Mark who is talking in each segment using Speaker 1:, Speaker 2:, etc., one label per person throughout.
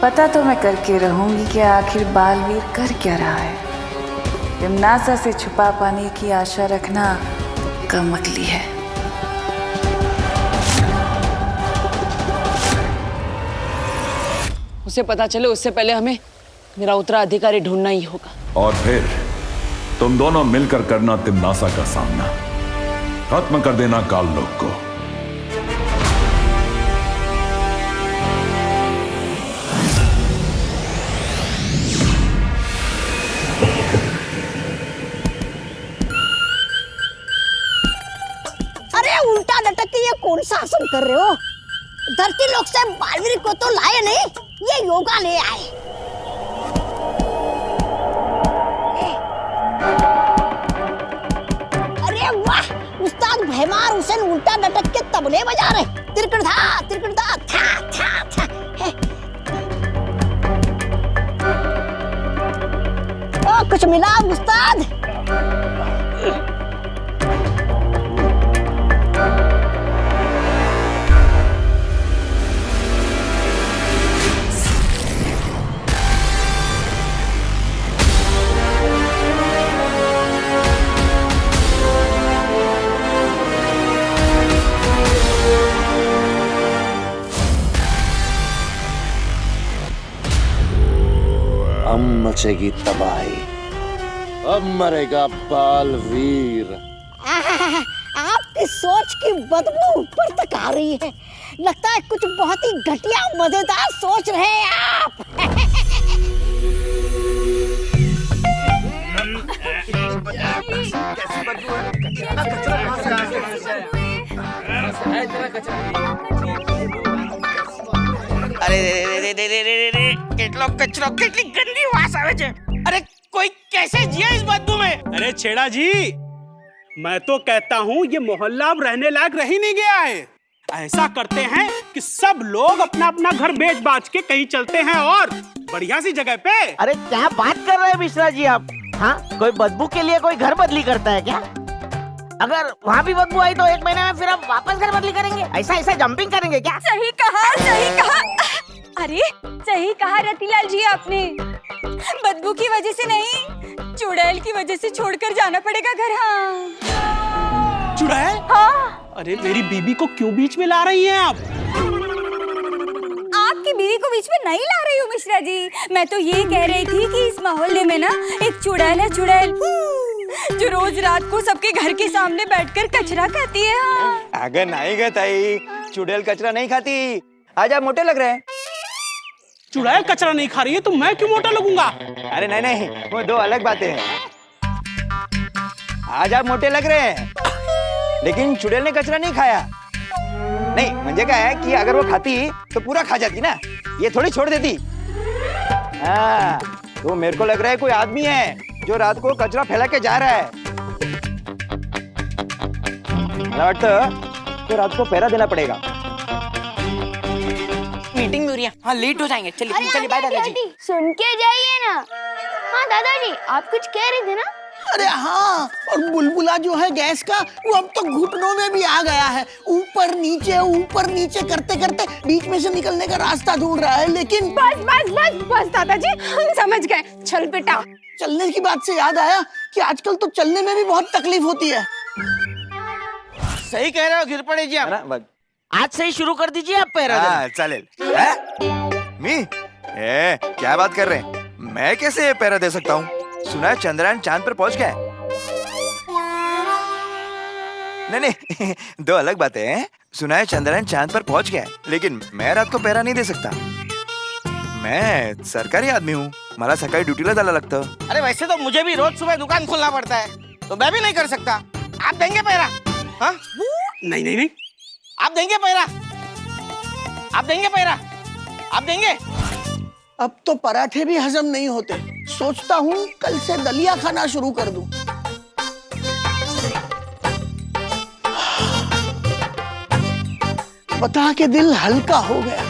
Speaker 1: पता तो मैं करके रहूंगी कि आखिर बालवीर कर क्या रहा है। तिमनासा से छुपा पाने की आशा रखना कम अकली है।
Speaker 2: उसे पता चले उससे पहले हमें मेरा उत्तराधिकारी ढूंढना ही होगा।
Speaker 3: और फिर तुम दोनों मिलकर करना तिमनासा का सामना, खत्म कर देना काल लोक को।
Speaker 4: अरे उल्टा लटक के ये कौन सा आसन कर रहे हो? धरती लोक से बालवीर को तो लाए नहीं, ये योगा ले आए। अरे वाह, उस्ताद भैमार हुसैन उल्टा लटक के तबले बजा रहे। तिरकड़ा था था। ओ कुछ मिला उस्ताद?
Speaker 5: अब मचेगी तबाही, अब मरेगा बालवीर।
Speaker 4: आपकी सोच की बदबू ऊपर तक आ रही है। लगता है कुछ बहुत ही घटिया मजेदार सोच रहे हैं आप।
Speaker 6: અરે કેટલો કચરો, કેટલી ગંદી વાસ આવે છે। અરે કોઈ कैसे जिया इस बदबू में?
Speaker 7: अरे छेड़ा जी, मैं तो कहता हूँ ये मोहल्ला अब रहने लायक रह ही नहीं गया है। ऐसा करते हैं कि सब लोग अपना अपना घर बेच बाच के कहीं चलते हैं और बढ़िया सी जगह पे।
Speaker 6: अरे क्या बात कर रहे हैं मिश्रा जी आप? हाँ, कोई बदबू के लिए कोई घर बदली करता है क्या? अगर वहाँ भी बदबू आई तो 1 महीने में फिर हम वापस घर बदली करेंगे। ऐसा जंपिंग करेंगे क्या?
Speaker 8: सही कहा। अरे सही कहा रतिलाल जी आपने। बदबू की वजह से नहीं, चुड़ैल की वजह से छोड़कर जाना पड़ेगा घर। हाँ।
Speaker 7: चुड़ैल?
Speaker 8: हाँ।
Speaker 7: अरे मेरी बीबी को क्यों बीच में ला रही हैं आप?
Speaker 8: आपकी बीवी को बीच में नहीं ला रही हूँ मिश्रा जी। मैं तो ये कह रही थी कि इस मोहल्ले में ना एक चुड़ैल है, चुड़ैल जो रोज रात को सबके घर के सामने बैठकर कचरा खाती है। हाँ।
Speaker 9: अगर नहीं गए ताई, चुड़ैल कचरा नहीं खाती। आज आप मोटे लग रहे हैं।
Speaker 7: चुड़ैल कचरा नहीं खा रही है तो मैं क्यों मोटा लगूंगा?
Speaker 9: अरे नहीं, वो दो अलग बातें हैं। आज आप मोटे लग रहे हैं, लेकिन चुड़ैल ने कचरा नहीं खाया। नहीं, मुझे क्या है कि अगर वो खाती तो पूरा खा जाती ना, ये थोड़ी छोड़ देती। हाँ, तो मेरे को लग रहा है कोई आदमी है जो रात को कचरा फैला के जा रहा है। तो रात को पहरा देना पड़ेगा।
Speaker 6: मीटिंग में हो रही है। हाँ, लेट हो जाएंगे। चलिए बाय दादाजी।
Speaker 10: सुन के जाइए ना। हाँ दादाजी, आप कुछ कह रहे थे ना?
Speaker 4: अरे हाँ, और बुलबुला जो है गैस का, वो अब तो घुटनों में भी आ गया है। ऊपर नीचे करते करते बीच में से निकलने का रास्ता ढूंढ रहा है। लेकिन
Speaker 8: बस दादाजी, हम समझ गए। चल बेटा।
Speaker 4: चलने की बात से याद आया कि आजकल तो चलने में भी बहुत तकलीफ होती है।
Speaker 6: सही कह रहे हो गिर पड़े जी आप। आज से ही शुरू कर दीजिए आप पैरा देना।
Speaker 9: चालेल। क्या बात कर रहे हैं? मैं कैसे पैरा दे सकता हूँ? सुना है चंद्रयान चांद पर पहुंच गया है। नहीं, दो अलग बातें हैं। सुना है चंद्रयान चांद पर पहुंच गया है, लेकिन मैं रात को पैरा नहीं दे सकता। मैं सरकारी आदमी हूँ, मला सकाळी ड्यूटीला जायला लागतं।
Speaker 6: अरे वैसे तो मुझे भी रोज सुबह दुकान खोलना पड़ता है, तो मैं भी नहीं कर सकता। आप देंगे पैरा? हाँ?
Speaker 7: नहीं।
Speaker 6: आप देंगे पैरा? आप देंगे?
Speaker 4: अब तो पराठे भी हजम नहीं होते। सोचता हूँ कल से दलिया खाना शुरू कर दूं। बता के दिल हल्का हो गया।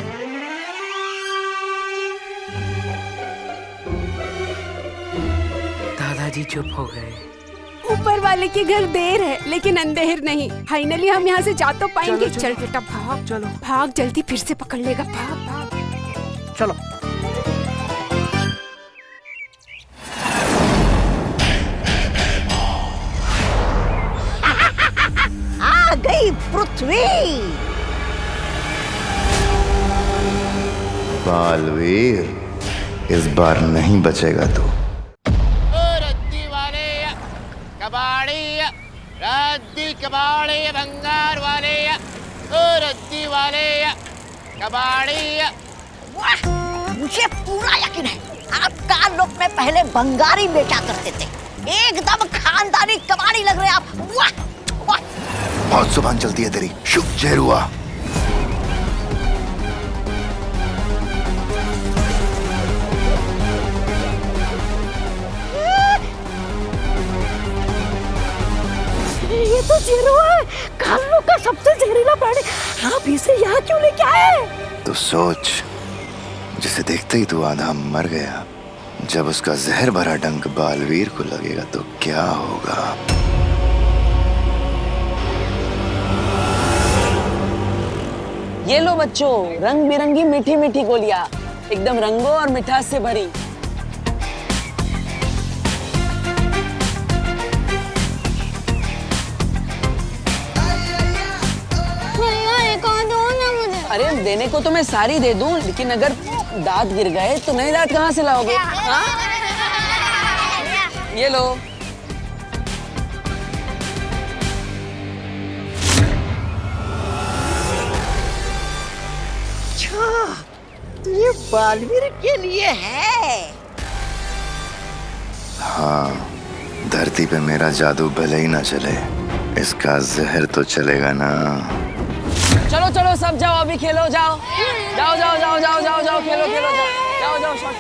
Speaker 2: दादाजी चुप हो गए।
Speaker 8: ऊपर वाले के घर देर है लेकिन अंधेर नहीं। फाइनली हम यहाँ से जा तो पाएंगे। चल बेटा भाग, चलो भाग जल्दी, फिर से पकड़ लेगा। भाग।
Speaker 6: चलो।
Speaker 11: गई पृथ्वी।
Speaker 12: बालवीर, इस बार नहीं बचेगा तू।
Speaker 6: रद्दी वाले कबाड़ी, रद्दी कबाड़ी भंगार वाले, रद्दी वाले कबाड़ी।
Speaker 11: वाह, मुझे पूरा यकीन है आप कार लोग में पहले बंगारी बेचा करते थे। एकदम खानदानी कबाड़ी लग रहे आप। वाह, वाह।
Speaker 12: बहुत जुबान चलती है तेरी, शुभ जहरुआ।
Speaker 11: ये तो जहरुआ है, कालों का सबसे जहरीला प्राणी। आप इसे यहाँ क्यों लेके आए?
Speaker 12: तो सोच, जिसे देखते ही तू आधा मर गया, जब उसका जहर भरा डंक बालवीर को लगेगा तो क्या होगा।
Speaker 2: ये लो बच्चों, रंग बिरंगी मीठी मीठी गोलियां, एकदम रंगों और मिठास से भरी। अरे देने को तो मैं सारी दे दूं, लेकिन अगर दांत गिर गए तो नए दांत कहाँ से लाओगे? हाँ? ये लो।
Speaker 11: अच्छा, तो ये बालवीर के लिए है।
Speaker 12: हाँ, धरती पे मेरा जादू भले ही ना चले, इसका जहर तो चलेगा ना।
Speaker 2: चलो चलो सब जाओ, अभी खेलो, जाओ जाओ जाओ जाओ जाओ जाओ जाओ, खेलो खेलो, जाओ जाओ जाओ।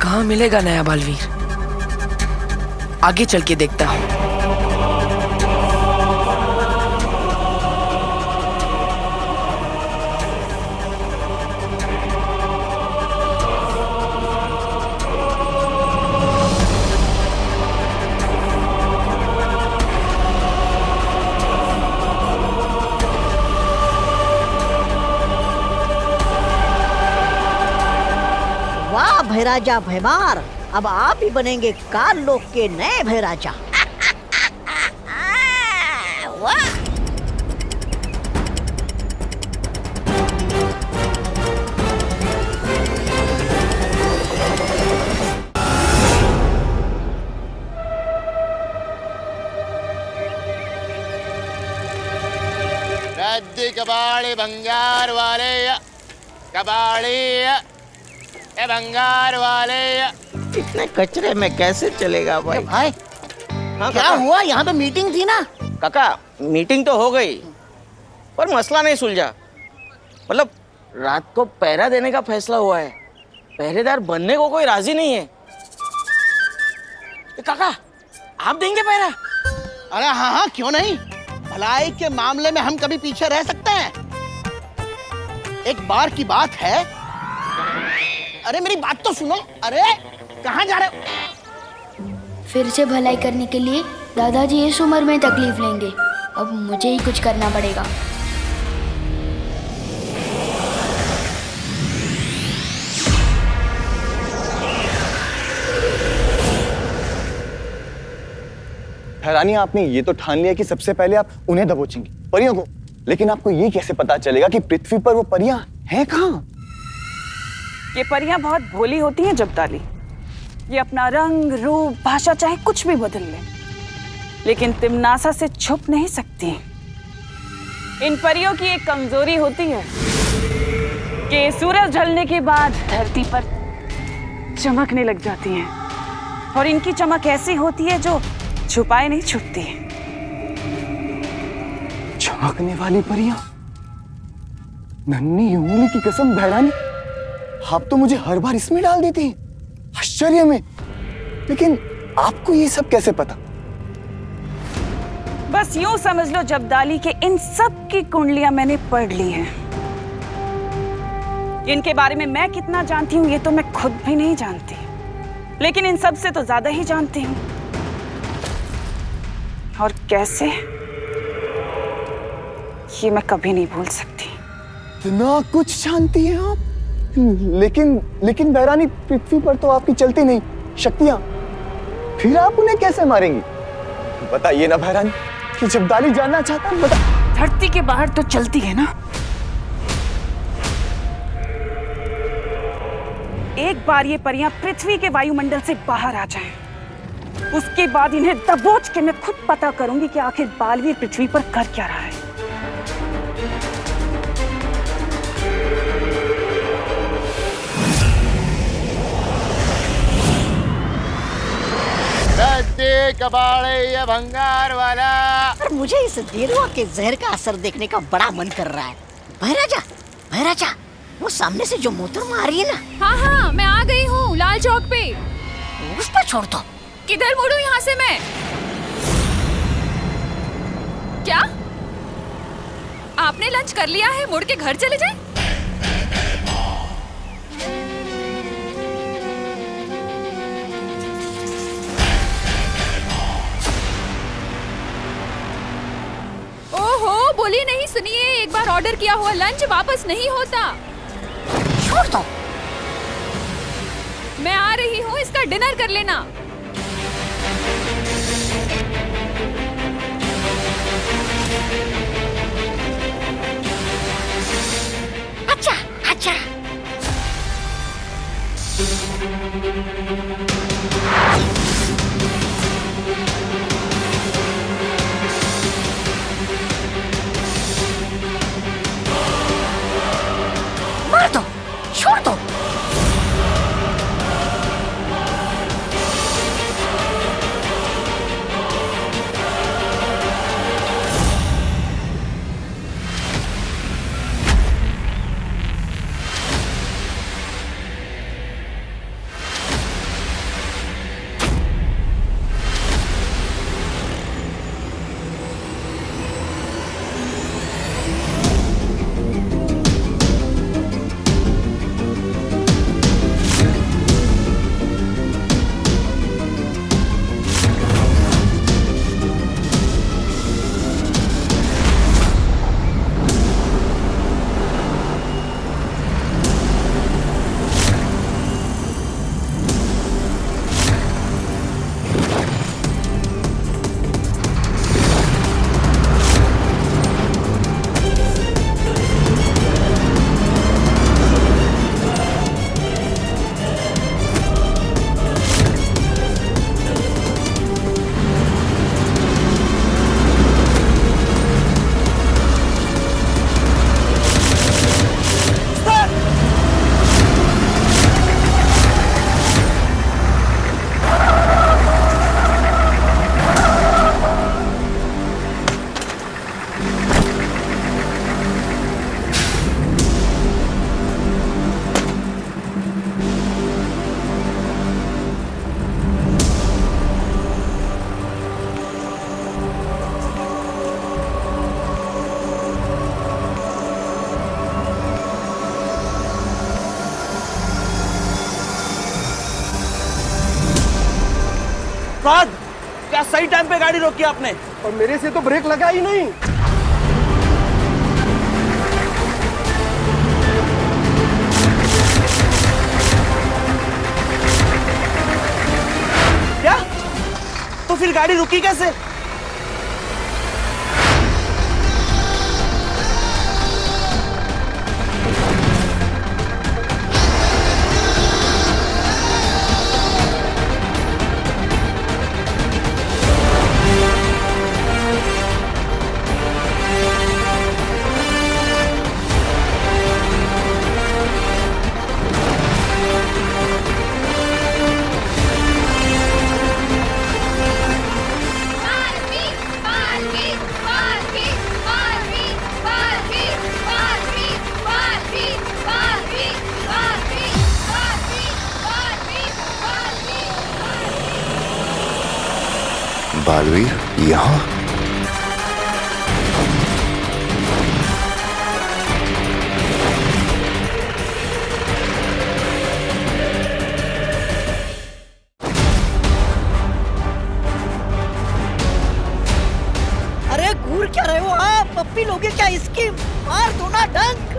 Speaker 13: कहाँ मिलेगा नया बालवीर? आगे चल के देखता हूँ।
Speaker 11: वाह भैराजा भैमार, अब आप ही बनेंगे काल लोक के नए भैराजा। वाह।
Speaker 6: रद्दी कबाड़ी भंगार वाले, कबाड़ी भंगार वाले। इतने कचरे में कैसे चलेगा भाई?
Speaker 4: भाई
Speaker 6: हाँ,
Speaker 4: क्या हुआ? यहाँ पे मीटिंग थी ना।
Speaker 6: काका, मीटिंग तो हो गई पर मसला नहीं सुलझा। मतलब रात को पहरा देने का फैसला हुआ है, पहरेदार बनने को कोई राजी नहीं है। काका, आप देंगे पहरा?
Speaker 4: अरे हाँ हाँ, क्यों नहीं। भलाई के मामले में हम कभी पीछे रह सकते हैं? एक बार की बात है। अरे मेरी बात तो सुनो। अरे कहाँ जा रहे हो?
Speaker 10: फिर से भलाई करने के लिए दादाजी इस उम्र में तकलीफ लेंगे। अब मुझे ही कुछ करना पड़ेगा।
Speaker 14: हैरानी, आपने ये तो ठान लिया कि सबसे पहले आप उन्हें दबोचेंगे, परियों को। लेकिन आपको ये कैसे पता चलेगा कि पृथ्वी पर वो परियां हैं कहाँ?
Speaker 15: ये परियां बहुत भोली होती हैं जब्दाली। ये अपना रंग, रूप, भाषा चाहे कुछ भी बदल ले, लेकिन तिमनासा से छुप नहीं सकती। इन परियों की एक कमजोरी होती है कि सूरज ढलने के बाद धरती पर चमकने लग जाती हैं, और इनकी चमक ऐसी होती है जो छुपाए नहीं छुपती।
Speaker 14: चमकने वाली परियां? नन्ही उंगली की कसम भैरानी, आप तो मुझे हर बार इसमें डाल देती हैं, आश्चर्य में। लेकिन आपको ये सब कैसे पता?
Speaker 15: बस यूं समझ लो जब्दाली के इन सब की कुंडलियां मैंने पढ़ ली हैं। इनके बारे में मैं कितना जानती हूँ ये तो मैं खुद भी नहीं जानती, लेकिन इन सब से तो ज्यादा ही जानती हूँ। और कैसे, ये मैं कभी नहीं भूल सकती।
Speaker 14: इतना कुछ जानती हैं आप? लेकिन भैरानी, पृथ्वी पर तो आपकी चलती नहीं शक्तियां, फिर आप उन्हें कैसे मारेंगी? बताइए ना भैरानी कि जब दाली जानना चाहता है बता।
Speaker 15: धरती के बाहर तो चलती है ना। एक बार ये परियां पृथ्वी के वायुमंडल से बाहर आ जाएं, उसके बाद इन्हें दबोच के मैं खुद पता करूंगी कि आखिर बालवीर पृथ्वी पर कर क्या रहा है।
Speaker 16: कबाड़े ये भंगार वाला।
Speaker 11: पर मुझे इस देरुआ के जहर का असर देखने का बड़ा मन कर रहा है। भैराजा, वो सामने से जो मोटर आ रही है ना।
Speaker 8: हाँ हाँ, मैं आ गई हूँ लाल चौक पे।
Speaker 11: उस पर छोड़ दो।
Speaker 8: किधर मुड़ूं यहाँ से मैं? क्या आपने लंच कर लिया है? मुड़ के घर चले जाए। ओहो, बोलिए नहीं, सुनिए, एक बार ऑर्डर किया हुआ लंच वापस नहीं होता।
Speaker 11: छोड़ दो।
Speaker 8: मैं आ रही हूँ, इसका डिनर कर लेना।
Speaker 11: अच्छा। मार दो, छोड़ दो।
Speaker 6: क्या सही टाइम पे गाड़ी रोकी आपने?
Speaker 16: और मेरे से तो ब्रेक लगा ही नहीं।
Speaker 6: क्या? तो फिर गाड़ी रुकी कैसे?
Speaker 12: बालवीर यहाँ?
Speaker 11: अरे घूर क्या रहे हो आप? पप्पी लोगे क्या इसकी? मार दो ना डंक।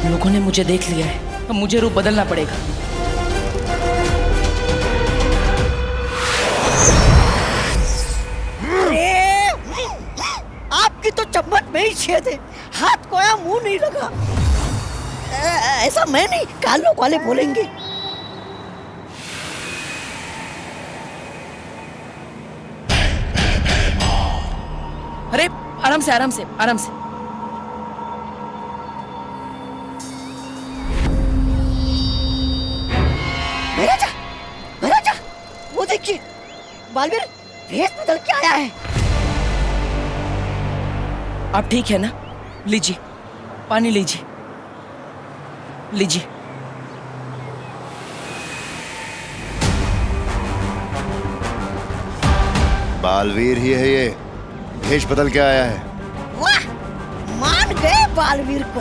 Speaker 13: लोगों ने मुझे देख लिया है, अब मुझे रूप बदलना पड़ेगा।
Speaker 11: आपकी तो चम्मच में ही छेद है, हाथ कोया मुंह नहीं लगा। ऐसा मैं नहीं, काल लोग वाले बोलेंगे।
Speaker 13: अरे आराम से आराम से आराम से।
Speaker 11: महाराजा, वो देखिए, बालवीर भेष बदल के आया है।
Speaker 13: आप ठीक है ना? लीजिए, पानी लीजिए, लीजिए।
Speaker 12: बालवीर ही है ये, भेष बदल के आया है।
Speaker 11: वाह, मान गए बालवीर को।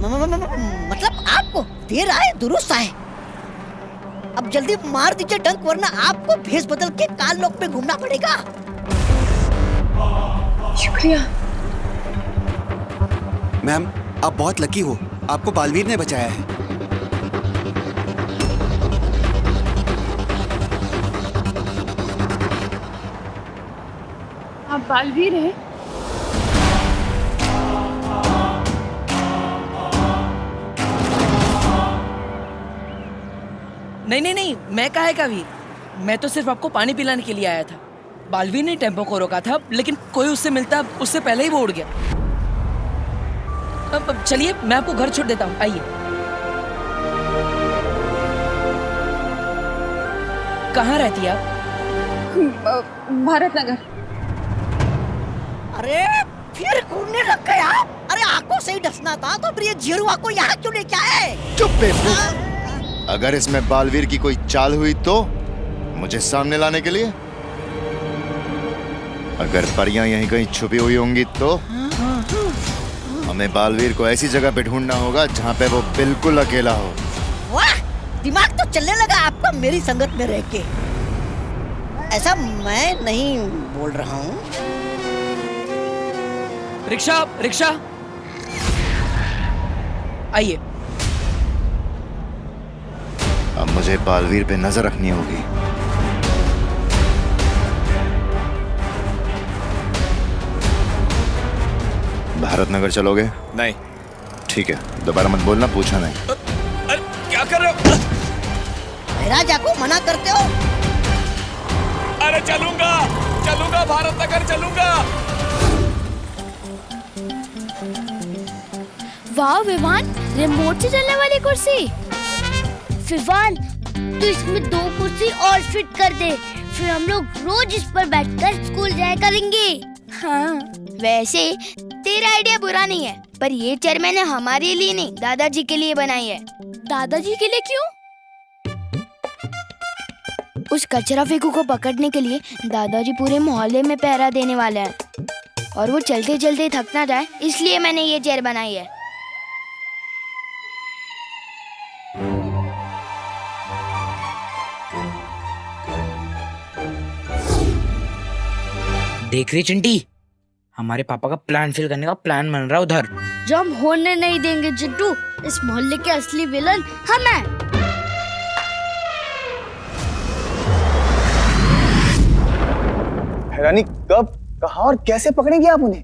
Speaker 11: मतलब आपको देर आए दुरुस्त आए। अब जल्दी मार दीजिए डंक, वरना आपको भेष बदल के काल लोक में घूमना पड़ेगा।
Speaker 8: शुक्रिया
Speaker 17: मैम, आप बहुत लकी हो, आपको बालवीर ने बचाया है।
Speaker 8: आप बालवीर हैं?
Speaker 13: नहीं नहीं नहीं, मैं काहे का वीर? मैं तो सिर्फ आपको पानी पिलाने के लिए आया था। बालवीर ने टेम्पो को रोका था, लेकिन कोई उससे मिलता, उससे पहले ही वो उड़ गया। अब चलिए, मैं आपको घर छोड़ देता हूँ, आइए। कहाँ रहती है आप?
Speaker 8: भारत नगर।
Speaker 11: अरे फिर घूमने लग गए आप? अरे आंखों से ही डसना था तो फिर ये जिरुआ को यहाँ क्यों लेके आए?
Speaker 12: चुप बेवकूफ। अगर इसमें बालवीर की कोई चाल हुई तो मुझे सामने लाने के लिए, अगर परियां यहीं कहीं छुपी हुई होंगी तो हमें बालवीर को ऐसी जगह पे ढूंढना होगा जहाँ पे वो बिल्कुल अकेला हो।
Speaker 11: वाह, दिमाग तो चलने लगा आपका मेरी संगत में रह के। ऐसा मैं नहीं बोल रहा हूँ।
Speaker 13: रिक्शा, रिक्शा, आइए।
Speaker 12: अब मुझे बालवीर पे नजर रखनी होगी। भारत नगर चलोगे?
Speaker 14: नहीं।
Speaker 12: ठीक है, दोबारा मत बोलना, पूछा नहीं।
Speaker 14: अरे क्या कर रहे हो?
Speaker 11: महाराजा को मना करते हो?
Speaker 14: अरे चलूंगा, चलूंगा, भारत नगर चलूंगा।
Speaker 10: वाह विवान, रिमोट से चलने वाली कुर्सी। विवान, तू इसमें 2 कुर्सी और फिट कर दे, फिर हम लोग रोज इस पर बैठकर स्कूल जाया करेंगे। हाँ, वैसे तेरा आइडिया बुरा नहीं है, पर ये चेयर मैंने हमारे लिए नहीं, दादाजी के लिए बनाई है। दादाजी के लिए क्यों? उस कचरा फेंकू को पकड़ने के लिए दादाजी पूरे मोहल्ले में पहरा देने वाले हैं, और वो चलते चलते थक ना जाए, इसलिए मैंने ये चेयर बनाई है।
Speaker 6: देख रही चिंटी, हमारे पापा का प्लान फेल करने का प्लान बन रहा है उधर।
Speaker 10: जो हम होने नहीं देंगे चिट्टू, इस मोहल्ले के असली विलन हम हैं।
Speaker 14: हैरानी, कब, कहाँ और कैसे पकड़ेंगे आप उन्हें,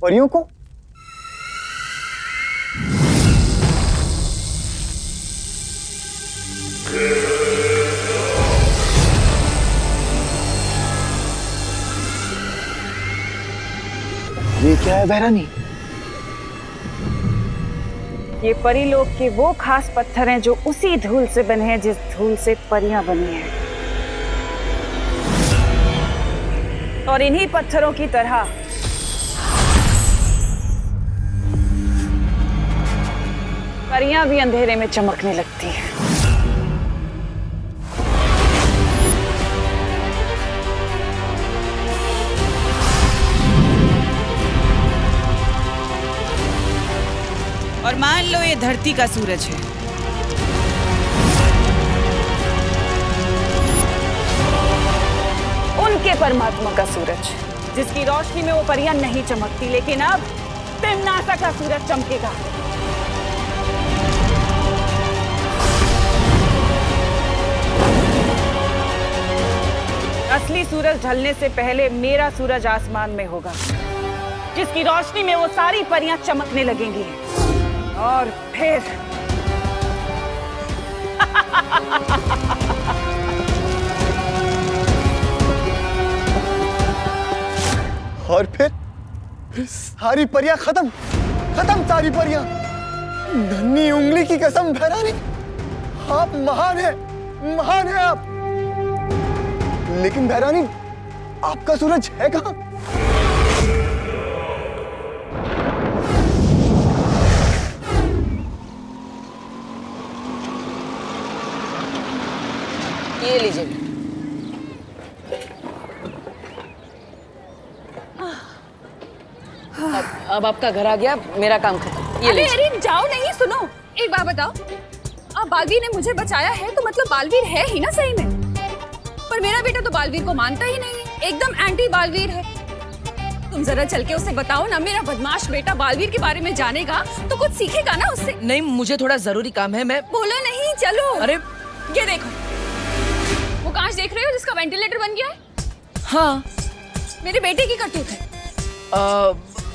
Speaker 14: परियों को? ये क्या है बहरानी?
Speaker 15: ये परी लोग के वो खास पत्थर हैं जो उसी धूल से बने हैं जिस धूल से परियां बनी हैं। और इन्हीं पत्थरों की तरह परियां भी अंधेरे में चमकने लगती हैं। और मान लो ये धरती का सूरज है, उन परमात्मा का सूरज, जिसकी रोशनी में वो परियां नहीं चमकती, लेकिन अब तिम्नासा का सूरज चमकेगा। असली सूरज ढलने से पहले मेरा सूरज आसमान में होगा, जिसकी रोशनी में वो सारी परियां चमकने लगेंगी। और फिर
Speaker 14: और फिर सारी परियां खत्म, खत्म सारी परियां। नन्ही उंगली की कसम भैरानी, आप महान हैं, महान हैं आप। लेकिन भैरानी, आपका सूरज है कहां?
Speaker 2: ये लीजिए। अब आपका घर आ गया, मेरा काम खत्म।
Speaker 8: अरे अरे जाओ नहीं, सुनो एक बात बताओ, अब बालवीर ने मुझे बचाया है तो मतलब बालवीर है ही ना सही में। पर मेरा बेटा तो बालवीर को मानता ही नहीं है, एकदम एंटी बालवीर है। तुम जरा चल के उसे बताओ ना, मेरा बदमाश बेटा बालवीर के बारे में जानेगा तो कुछ सीखेगा ना उससे।
Speaker 13: नहीं, मुझे थोड़ा जरूरी काम है, मैं।
Speaker 8: बोलो नहीं, चलो।
Speaker 13: अरे
Speaker 8: ये देखो, वो कांच देख रहे हो जिसका वेंटिलेटर बन गया है?
Speaker 13: हाँ,
Speaker 8: मेरे बेटे की करतूत है।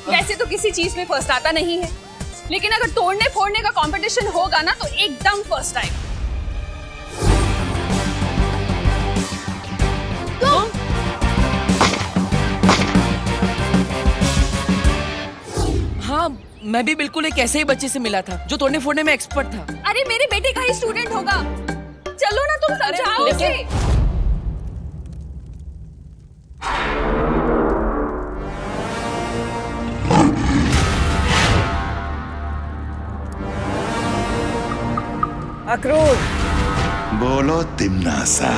Speaker 8: वैसे तो किसी चीज में फर्स्ट आता नहीं है, लेकिन अगर तोड़ने फोड़ने का कंपटीशन होगा ना तो एकदम फर्स्ट आएगा।
Speaker 13: हाँ, मैं भी बिल्कुल एक ऐसे ही बच्चे से मिला था जो तोड़ने फोड़ने में एक्सपर्ट था।
Speaker 8: अरे मेरे बेटे का ही स्टूडेंट होगा, चलो ना तुम समझाओ उसे।
Speaker 15: अक्रूर,
Speaker 18: बोलो तिम्नासा।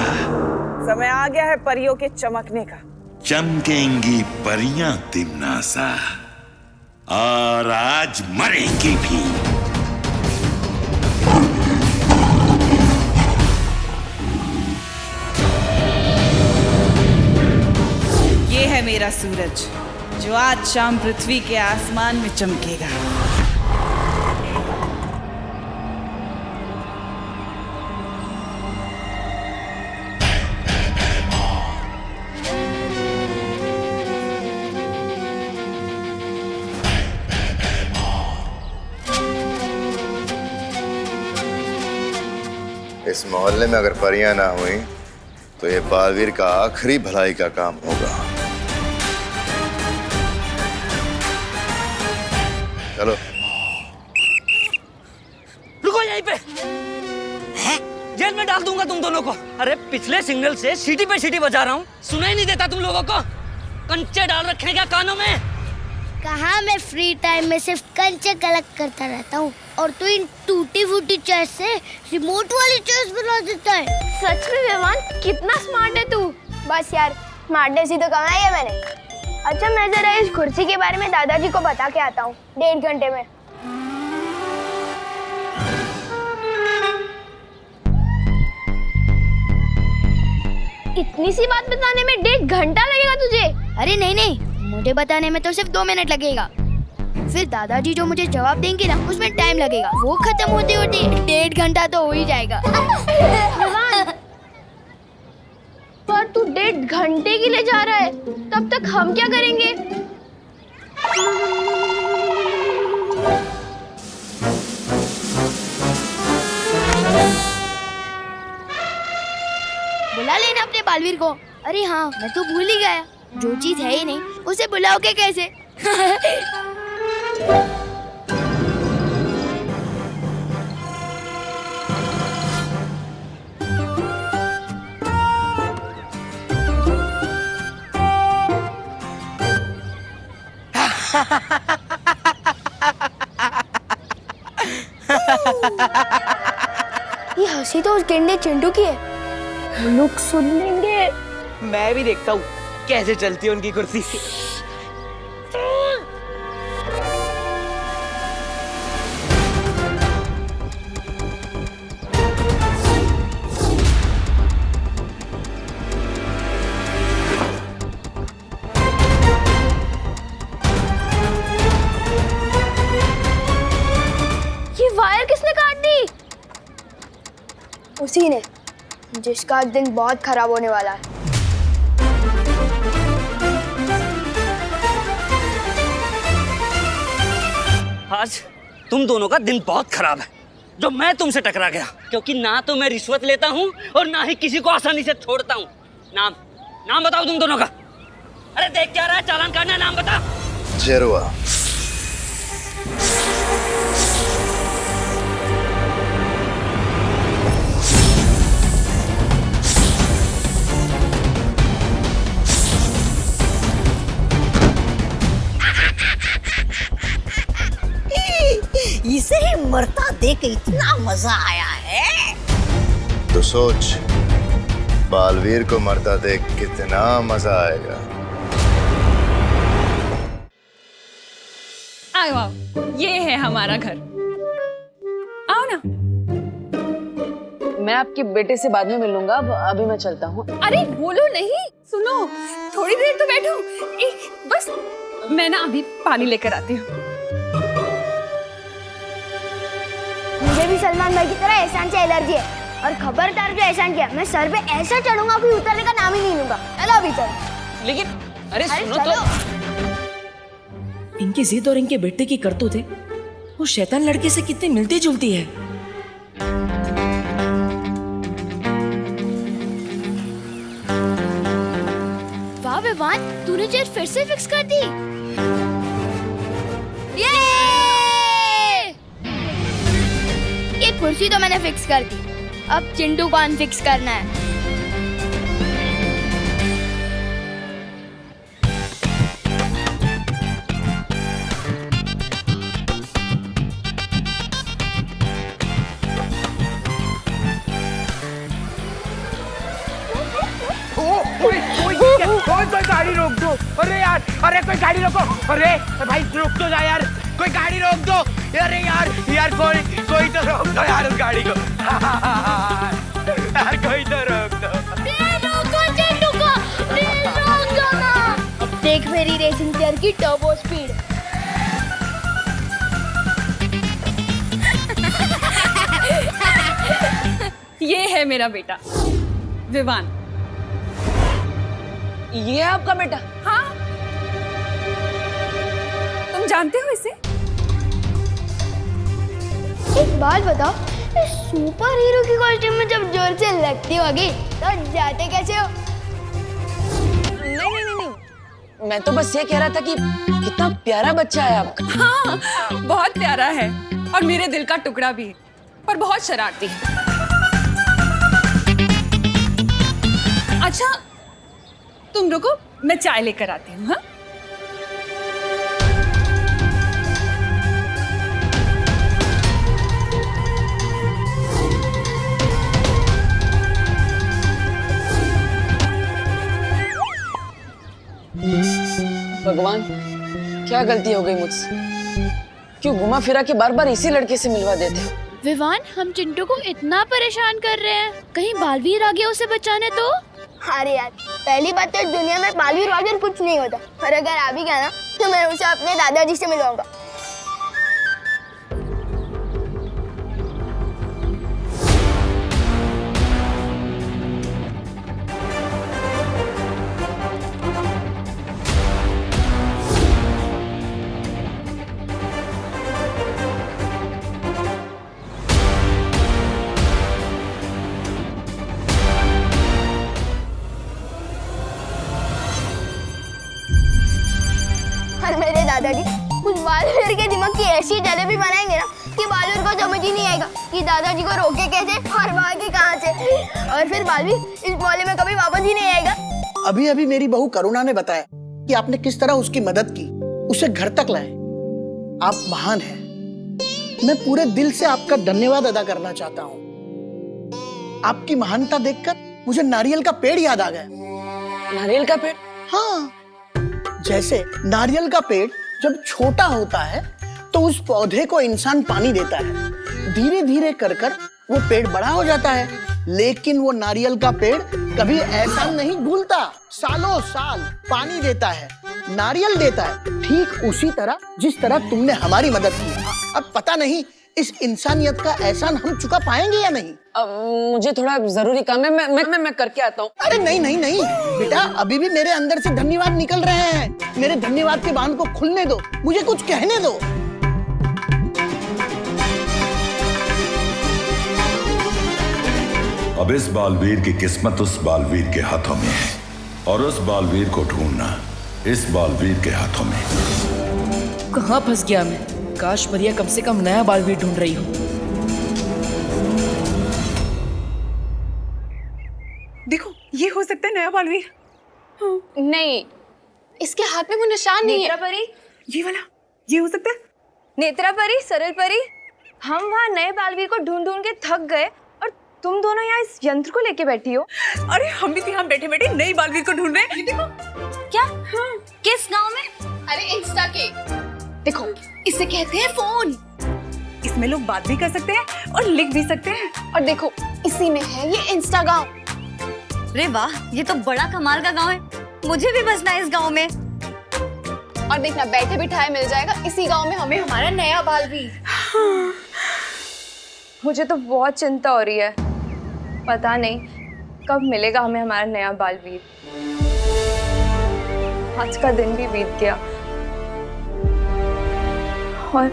Speaker 15: समय आ गया है परियों के चमकने का।
Speaker 18: चमकेंगी परियां तिम्नासा, और आज मरेंगी भी।
Speaker 15: ये है मेरा सूरज, जो आज शाम पृथ्वी के आसमान में चमकेगा।
Speaker 12: इस मोहल्ले में अगर परियां ना हुई तो ये बालवीर का आखिरी भलाई का काम होगा। चलो
Speaker 2: रुको यहीं पे, जेल में डाल दूंगा तुम दोनों को। अरे पिछले सिग्नल से सीटी पे सीटी बजा रहा हूँ, सुनाई नहीं देता तुम लोगों को? कंचे डाल रखे क्या कानों में?
Speaker 10: कहाँ, मैं फ्री टाइम में सिर्फ कंचे कलेक्ट करता रहता हूँ और तू इन टूटी फूटी चेयर से रिमोट वाली चेयर बना देता है।
Speaker 19: सच में विमान, कितना स्मार्ट है तू। बस यार, स्मार्टनेस ही तो कमाई है मैंने। अच्छा, मैं जरा इस कुर्सी के बारे में दादाजी को बता के आता हूँ 1.5 घंटे में। इतनी सी बात बताने में 1.5 घंटा लगेगा तुझे?
Speaker 10: अरे नहीं नहीं, मुझे बताने में तो सिर्फ 2 मिनट लगेगा। फिर दादाजी जो मुझे जवाब देंगे ना, उसमें टाइम लगेगा। वो खत्म होते होते 1.5 घंटा तो हो ही जाएगा।
Speaker 19: पर तू 1.5 घंटे के लिए जा रहा है, तब तक हम क्या करेंगे?
Speaker 10: बुला लेना अपने बालवीर को। अरे हाँ, मैं तो भूल ही गया, जो चीज है ही नहीं उसे बुलाओगे कैसे?
Speaker 19: ये हंसी तो उस गेंडे चिंटू की है, लोग सुन लेंगे।
Speaker 2: मैं भी देखता हूँ कैसे चलती है उनकी कुर्सी।
Speaker 19: उसी ने जिसका दिन बहुत खराब होने वाला है।
Speaker 2: आज तुम दोनों का दिन बहुत खराब है जो मैं तुमसे टकरा गया, क्योंकि ना तो मैं रिश्वत लेता हूँ और ना ही किसी को आसानी से छोड़ता हूँ। नाम बताओ तुम दोनों का। अरे देख क्या रहा है, चालान काटना है, नाम बता।
Speaker 12: जेरुआ।
Speaker 11: इसे ही मरता देख इतना मजा आया है।
Speaker 12: तो सोच, बालवीर को मरता देख कितना मजा आएगा।
Speaker 15: आओ आओ, ये है हमारा घर। आओ ना।
Speaker 13: मैं आपके बेटे से बाद में मिलूंगा, अभी मैं चलता हूँ।
Speaker 15: अरे बोलो नहीं, सुनो थोड़ी देर तो बैठो। बस मैं ना अभी पानी लेकर आती हूँ।
Speaker 19: मुझे भी सलमान भाई की तरह एहसान से एलर्जी है, और खबरदार जो एहसान किया मैं सर पे ऐसा चढ़ूंगा कि उतरने का नाम ही नहीं लूंगा। चलो अभी चलो।
Speaker 13: लेकिन अरे सुनो
Speaker 19: चलो।
Speaker 13: तो इनकी जिद और इनके बेटे की करतूतें वो शैतान लड़के से कितनी मिलती जुलती है।
Speaker 10: वाह विवान, तूने चेयर फिर से फिक्स कर दी। ये कुर्सी तो मैंने फिक्स कर दी, अब चिंटू को अनफिक्स करना है।
Speaker 6: कोई गाड़ी रोक दो। अरे यार, अरे कोई गाड़ी रोको। अरे भाई रोक तो जा यार, कोई गाड़ी रोक दो। अरे यार कोई तो रोक दो यार उस गाड़ी को। यार कोई तो रोक दो।
Speaker 19: देख मेरी रेसिंग चेयर की टर्बो स्पीड।
Speaker 15: ये है मेरा बेटा विवान।
Speaker 13: ये है आपका बेटा?
Speaker 15: हाँ, तुम जानते हो इसे?
Speaker 19: एक बात बताओ, सुपर हीरो की कॉस्ट्यूम में जब जोर से लगती होगी तो जाते कैसे हो?
Speaker 13: नहीं, मैं तो बस ये कह रहा था कि कितना प्यारा बच्चा है आपका।
Speaker 15: हाँ, बहुत प्यारा है और मेरे दिल का टुकड़ा भी है, पर बहुत शरारती है। अच्छा तुम रुको, मैं चाय लेकर आती हूँ। हाँ,
Speaker 13: भगवान, क्या गलती हो गई मुझसे? क्यों घुमा फिरा के बार बार इसी लड़के से मिलवा देते हो?
Speaker 10: विवान, हम चिंटू को इतना परेशान कर रहे हैं, कहीं बालवीर आ गया उसे बचाने तो?
Speaker 19: अरे यार, पहली बात तो दुनिया में बालवीर वालवीर कुछ नहीं होता, और अगर आ भी गया ना तो मैं उसे अपने दादाजी से मिलवाऊंगा। और मेरे दादाजी उस बालवीर के दिमाग की ऐसी जलेबी बनाएंगे ना कि बालवीर को समझ ही नहीं आएगा कि दादाजी को रोके कैसे और भागे कहाँ से, और फिर बालवीर इस मोहल्ले में कभी वापस ही नहीं आएगा।
Speaker 4: अभी अभी मेरी बहू करुणा ने बताया कि आपने किस तरह उसकी मदद की, उसे घर तक लाए। आप महान हैं। मैं पूरे दिल से आपका धन्यवाद अदा करना चाहता हूँ। आपकी महानता देखकर मुझे नारियल का पेड़ याद आ गया।
Speaker 13: नारियल का पेड़?
Speaker 4: हाँ, जैसे नारियल का पेड़ जब छोटा होता है तो उस पौधे को इंसान पानी देता है, धीरे धीरे कर कर वो पेड़ बड़ा हो जाता है। लेकिन वो नारियल का पेड़ कभी ऐसा नहीं भूलता, सालों साल पानी देता है, नारियल देता है, ठीक उसी तरह जिस तरह तुमने हमारी मदद की। अब पता नहीं इस इंसानियत का एहसान हम चुका पाएंगे या नहीं?
Speaker 13: मुझे थोड़ा जरूरी काम है, मैं करके आता हूँ।
Speaker 4: अरे नहीं नहीं नहीं बेटा, अभी भी मेरे अंदर से धन्यवाद निकल रहे हैं। मेरे धन्यवाद के बांध को खुलने दो, मुझे कुछ कहने दो।
Speaker 3: अब इस बालवीर की किस्मत उस बालवीर के हाथों में है, और उस बालवीर को ढूंढना इस बालवीर के हाथों में।
Speaker 13: कहाँ फंस गया मैं? काश परिया कम से कम नया बालवीर ढूंढ रही हो।
Speaker 15: देखो, ये हो सकता है नया बालवीर।
Speaker 8: नहीं, इसके हाथ में वो निशान नहीं है।
Speaker 15: नेत्रा परी, ये वाला, ये हो सकता है।
Speaker 8: नेत्रा परी, सरल परी, हम वहाँ नए बालवीर को ढूंढ ढूंढ के थक गए और तुम दोनों यहाँ इस यंत्र को लेके बैठी हो।
Speaker 15: अरे हम भी यहाँ बैठे बैठे नई बालवीर को ढूंढ रहे हैं। देखो
Speaker 8: क्या? किस गांव में?
Speaker 19: अरे इंस्टा के। देखो, इसे कहते हैं फोन।
Speaker 15: इसमें लोग बात भी कर सकते हैं और लिख भी सकते हैं।
Speaker 19: और देखो, इसी में है ये इंस्टा गांव।
Speaker 8: अरे वाह, ये तो बड़ा कमाल का गांव है। मुझे भी बसना है इस गांव में।
Speaker 19: और देखना, बैठे बिठाए मिल जाएगा इसी गांव में हमें हमारा नया बालवीर।
Speaker 8: मुझे तो बहुत चिंता हो रही है। पता नहीं कब मिलेगा हमें हमारा नया बालवीर। आज का दिन भी बीत गया और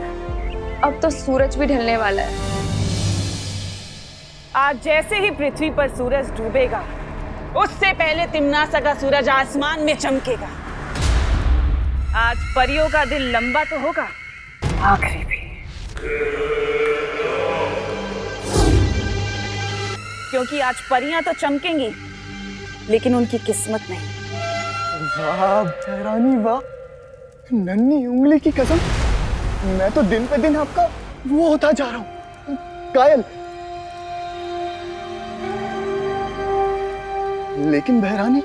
Speaker 8: अब तो सूरज भी ढलने वाला है।
Speaker 15: आज जैसे ही पृथ्वी पर सूरज डूबेगा, उससे पहले तिम्नासा का सूरज आसमान में चमकेगा। आज परियों का दिन लंबा तो होगा, आखिरी भी। क्योंकि आज परियां तो चमकेंगी, लेकिन उनकी किस्मत नहीं।
Speaker 14: वाह भैरानी वाह, नन्ही उंगली की कसम, मैं तो दिन पे दिन आपका वो होता जा रहा हूँ, कायल। लेकिन भैरानी,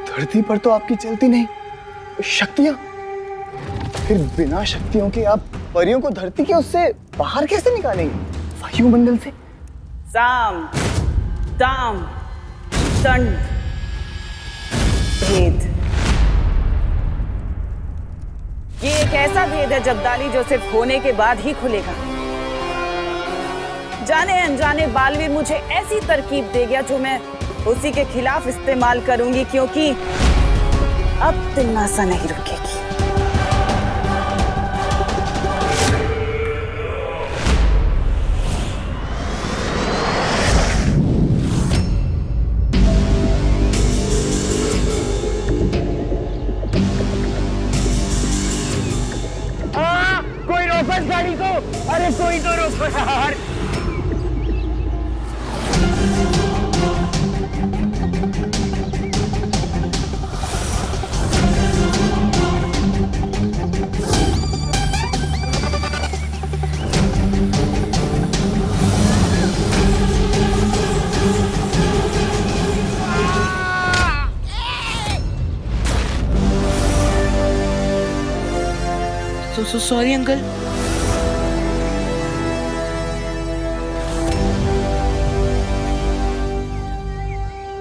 Speaker 14: धरती पर तो आपकी चलती नहीं शक्तियां, फिर बिना शक्तियों के आप परियों को धरती के उससे बाहर कैसे निकालेंगे, वायुमंडल से?
Speaker 15: साम, दाम, दंड, भेद। ये एक ऐसा भेद है जब्दाली जो सिर्फ होने के बाद ही खुलेगा। जाने अनजाने बालवीर मुझे ऐसी तरकीब दे गया जो मैं उसी के खिलाफ इस्तेमाल करूंगी, क्योंकि अब तिम्नासा नहीं रुकेगी।
Speaker 6: कोई रोको इस गाड़ी को। अरे कोई तो रोको यार।
Speaker 13: Sorry uncle.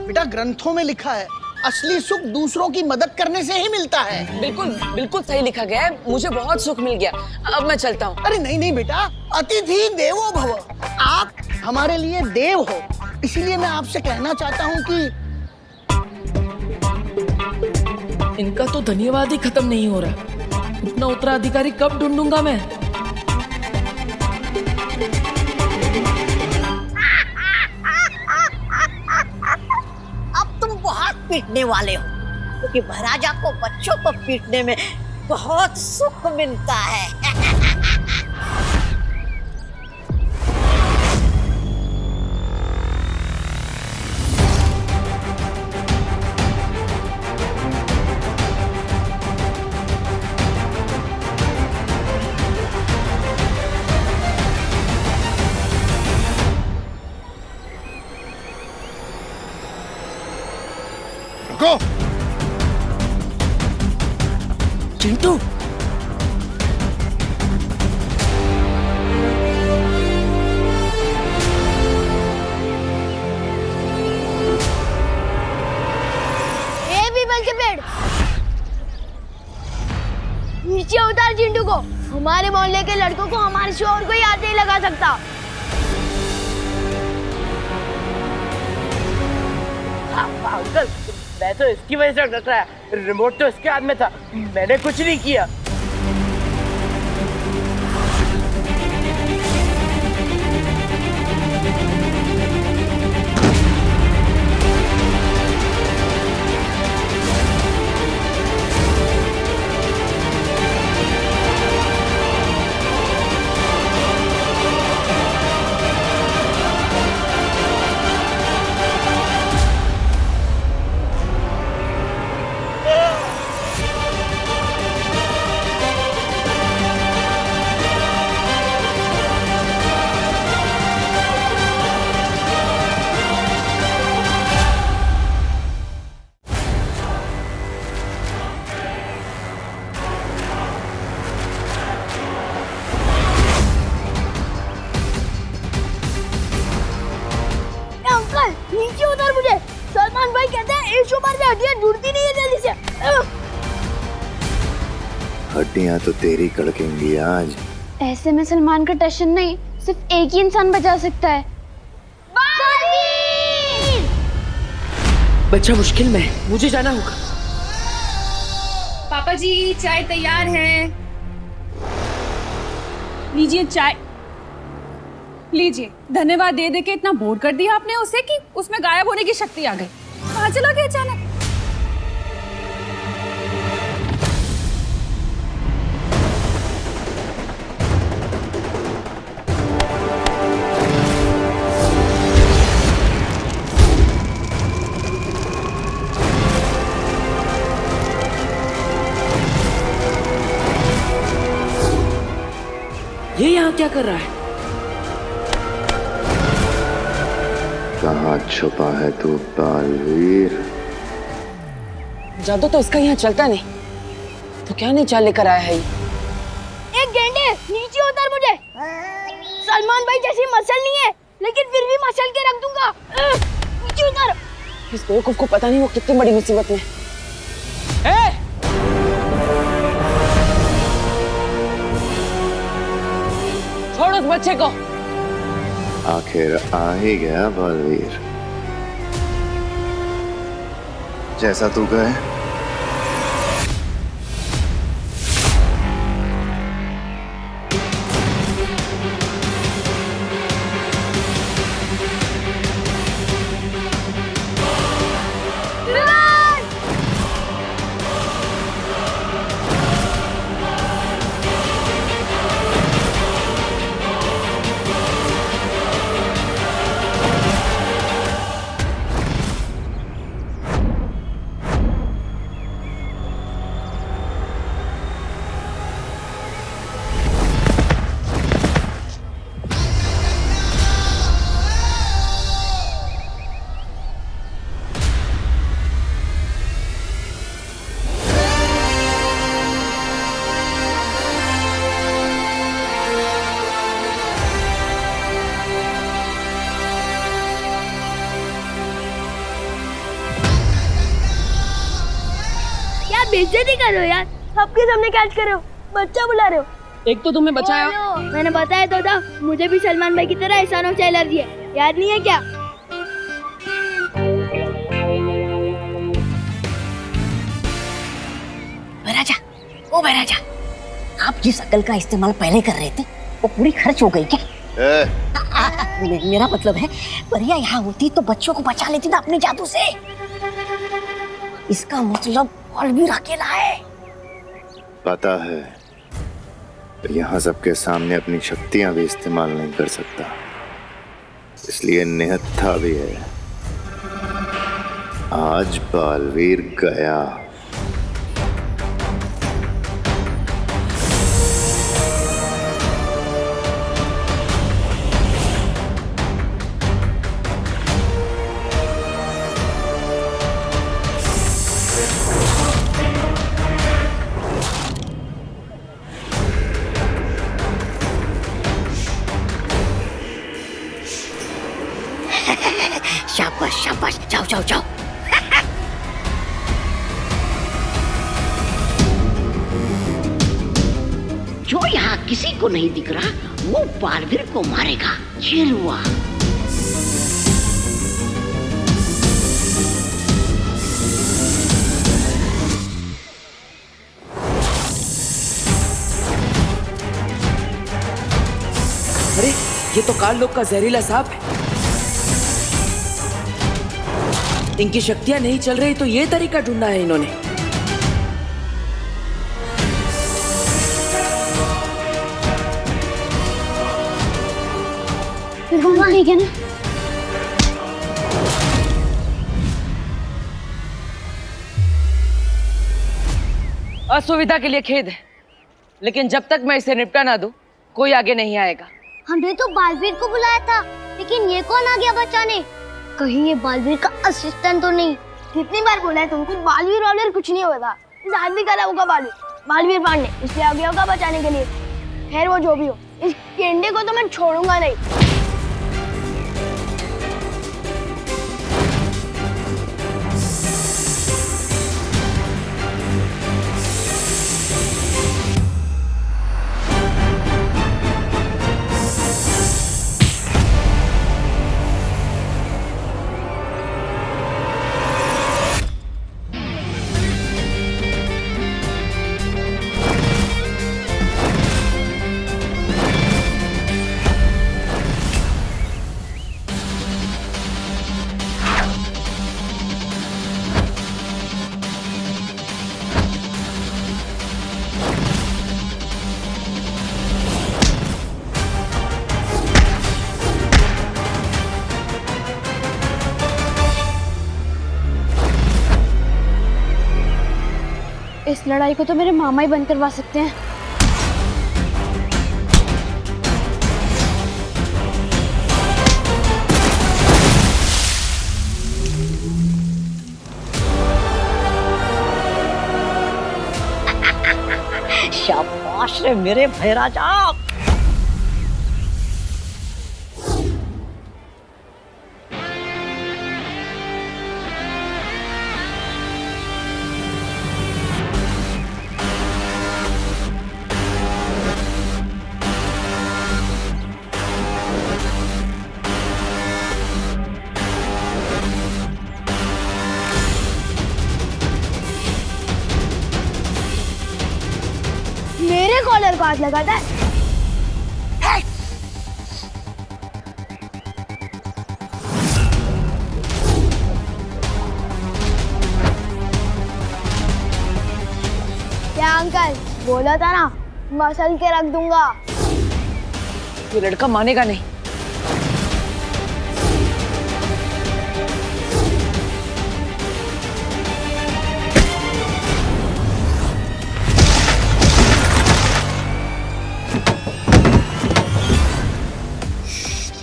Speaker 4: बेटा, ग्रंथों में लिखा है, असली सुख दूसरों की मदद करने से ही मिलता है।
Speaker 13: बिल्कुल बिल्कुल सही लिखा गया है। मुझे बहुत सुख मिल गया। अब मैं चलता हूँ।
Speaker 4: अरे नहीं नहीं बेटा, अतिथि देवो भव। आप हमारे लिए देव हो, इसीलिए मैं आपसे कहना चाहता हूँ कि
Speaker 13: इनका तो धन्यवाद ही खत्म नहीं हो रहा। इतना उत्तराधिकारी कब ढूंढूंगा मैं?
Speaker 11: अब तुम बहुत पीटने वाले हो, क्योंकि महाराजा को बच्चों को पीटने में बहुत सुख मिलता है।
Speaker 16: रुको।
Speaker 13: चिंटू,
Speaker 19: ये पीपल के पेड़ नीचे उतार चिंटू को, हमारे मोहल्ले के लड़कों को हमारे शोर कोई हाथ नहीं लगा सकता।
Speaker 6: अंकल, मैं तो इसकी वजह से डर रहा है। रिमोट तो इसके हाथ में था, मैंने कुछ नहीं किया।
Speaker 19: नीचे उतार मुझे। सलमान भाई कहते हैं एक बार से हड्डियां जुड़ती नहीं है जल्दी से।
Speaker 12: हड्डियां तो तेरी कड़केंगी आज।
Speaker 19: ऐसे में सलमान का टेंशन नहीं, सिर्फ एक ही इंसान बचा सकता है।
Speaker 13: बच्चा मुश्किल में है, मुझे जाना होगा।
Speaker 8: पापा जी चाय तैयार है। लीजिए चाय। लीजिए। धन्यवाद दे दे के इतना बोर कर दिया आपने उसे कि उसमें गायब होने की शक्ति आ गई। कहाँ चला गया अचानक?
Speaker 13: ये यहाँ क्या कर रहा है?
Speaker 12: कहाँ छुपा है तू बालवीर?
Speaker 13: जादू तो इसका यहाँ चलता नहीं, तो क्या नहीं चाल लेकर आया है ये?
Speaker 19: एक गेंडे नीचे उतार मुझे। सलमान भाई जैसी मसल नहीं है, लेकिन फिर भी मसल के रख दूंगा। नीचे उतार।
Speaker 13: इस बेवकूफ को पता नहीं वो कितनी बड़ी मुसीबत में है। छोड़ उस बच्चे को।
Speaker 12: आखिर आ ही गया बालवीर, जैसा तू कहे।
Speaker 19: बेइज्जती कर रहे हो यार, सबके सामने कैच कर रहे हो, बच्चा बुला रहे हो।
Speaker 13: एक तो तुम्हें बचाया।
Speaker 19: मैंने बताया तो था, मुझे भी सलमान भाई की तरह एहसानों से एलर्जी है, याद नहीं है क्या?
Speaker 11: महाराजा, ओ महाराजा, आप जिस अकल का इस्तेमाल पहले कर रहे थे वो पूरी खर्च हो गई क्या? मेरा मतलब है परिया यहाँ होती तो बच्चों को बचा लेती ना अपने जादू से। इसका मतलब बालवीर अकेला है।
Speaker 12: पता है, यहाँ सबके सामने अपनी शक्तियां भी इस्तेमाल नहीं कर सकता, इसलिए निहत्था भी है। आज बालवीर गया।
Speaker 11: शाबाश शाबाश, जाओ जाओ जाओ। जो यहाँ किसी को नहीं दिख रहा वो बालवीर को मारेगा। चिलवा।
Speaker 13: अरे ये तो काल लोग का जहरीला सांप है। इनकी शक्तियां नहीं चल रही तो ये तरीका ढूंढा है इन्होंने।
Speaker 10: ठीक है ना?
Speaker 13: असुविधा के लिए खेद है, लेकिन जब तक मैं इसे निपटा ना दूं, कोई आगे नहीं आएगा।
Speaker 10: हमने तो बालवीर को बुलाया था, लेकिन ये कौन आ गया बचाने? कहीं ये बालवीर का असिस्टेंट तो नहीं?
Speaker 19: कितनी बार बोला है तुमको, बालवीर वालवीर कुछ नहीं होगा। आज भी करा होगा बालवीर पांडे, इसलिए आ गया होगा बचाने के लिए। खैर वो जो भी हो, इस गेंडे को तो मैं छोड़ूंगा नहीं। इस लड़ाई को तो मेरे मामा ही बंद करवा सकते हैं।
Speaker 11: शाबाश रे मेरे भैराजा।
Speaker 19: मेरे कॉलर को हाथ लगाता है। क्या अंकल, बोला था ना मसल के रख दूंगा।
Speaker 13: ये लड़का मानेगा नहीं।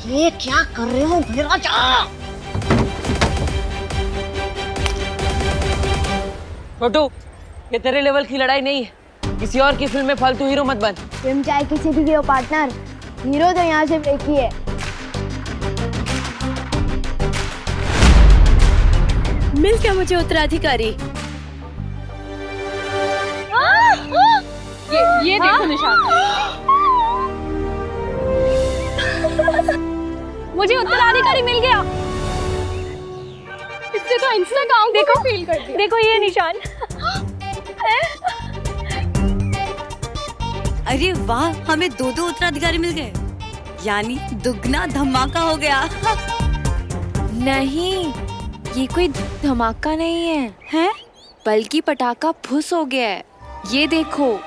Speaker 11: ये क्या कर रहे हो भैराजा?
Speaker 13: छोटू, ये तेरे लेवल की लड़ाई नहीं है। किसी और की फिल्म में फालतू हीरो मत बन।
Speaker 19: तुम चाहे किसी भी हो पार्टनर, हीरो तो यहाँ सिर्फ एक ही है।
Speaker 8: मिल क्या मुझे उत्तराधिकारी। ये देखो निशान। मुझे उत्तराधिकारी मिल गया। इससे तो इंस्टाग्राम देखो फील कर दिया। देखो ये निशान।
Speaker 20: अरे वाह, हमें दो उत्तराधिकारी मिल गए, यानी दुगना धमाका हो गया।
Speaker 8: नहीं, ये कोई धमाका नहीं है, हैं? बल्कि पटाखा फुस हो गया है। ये देखो।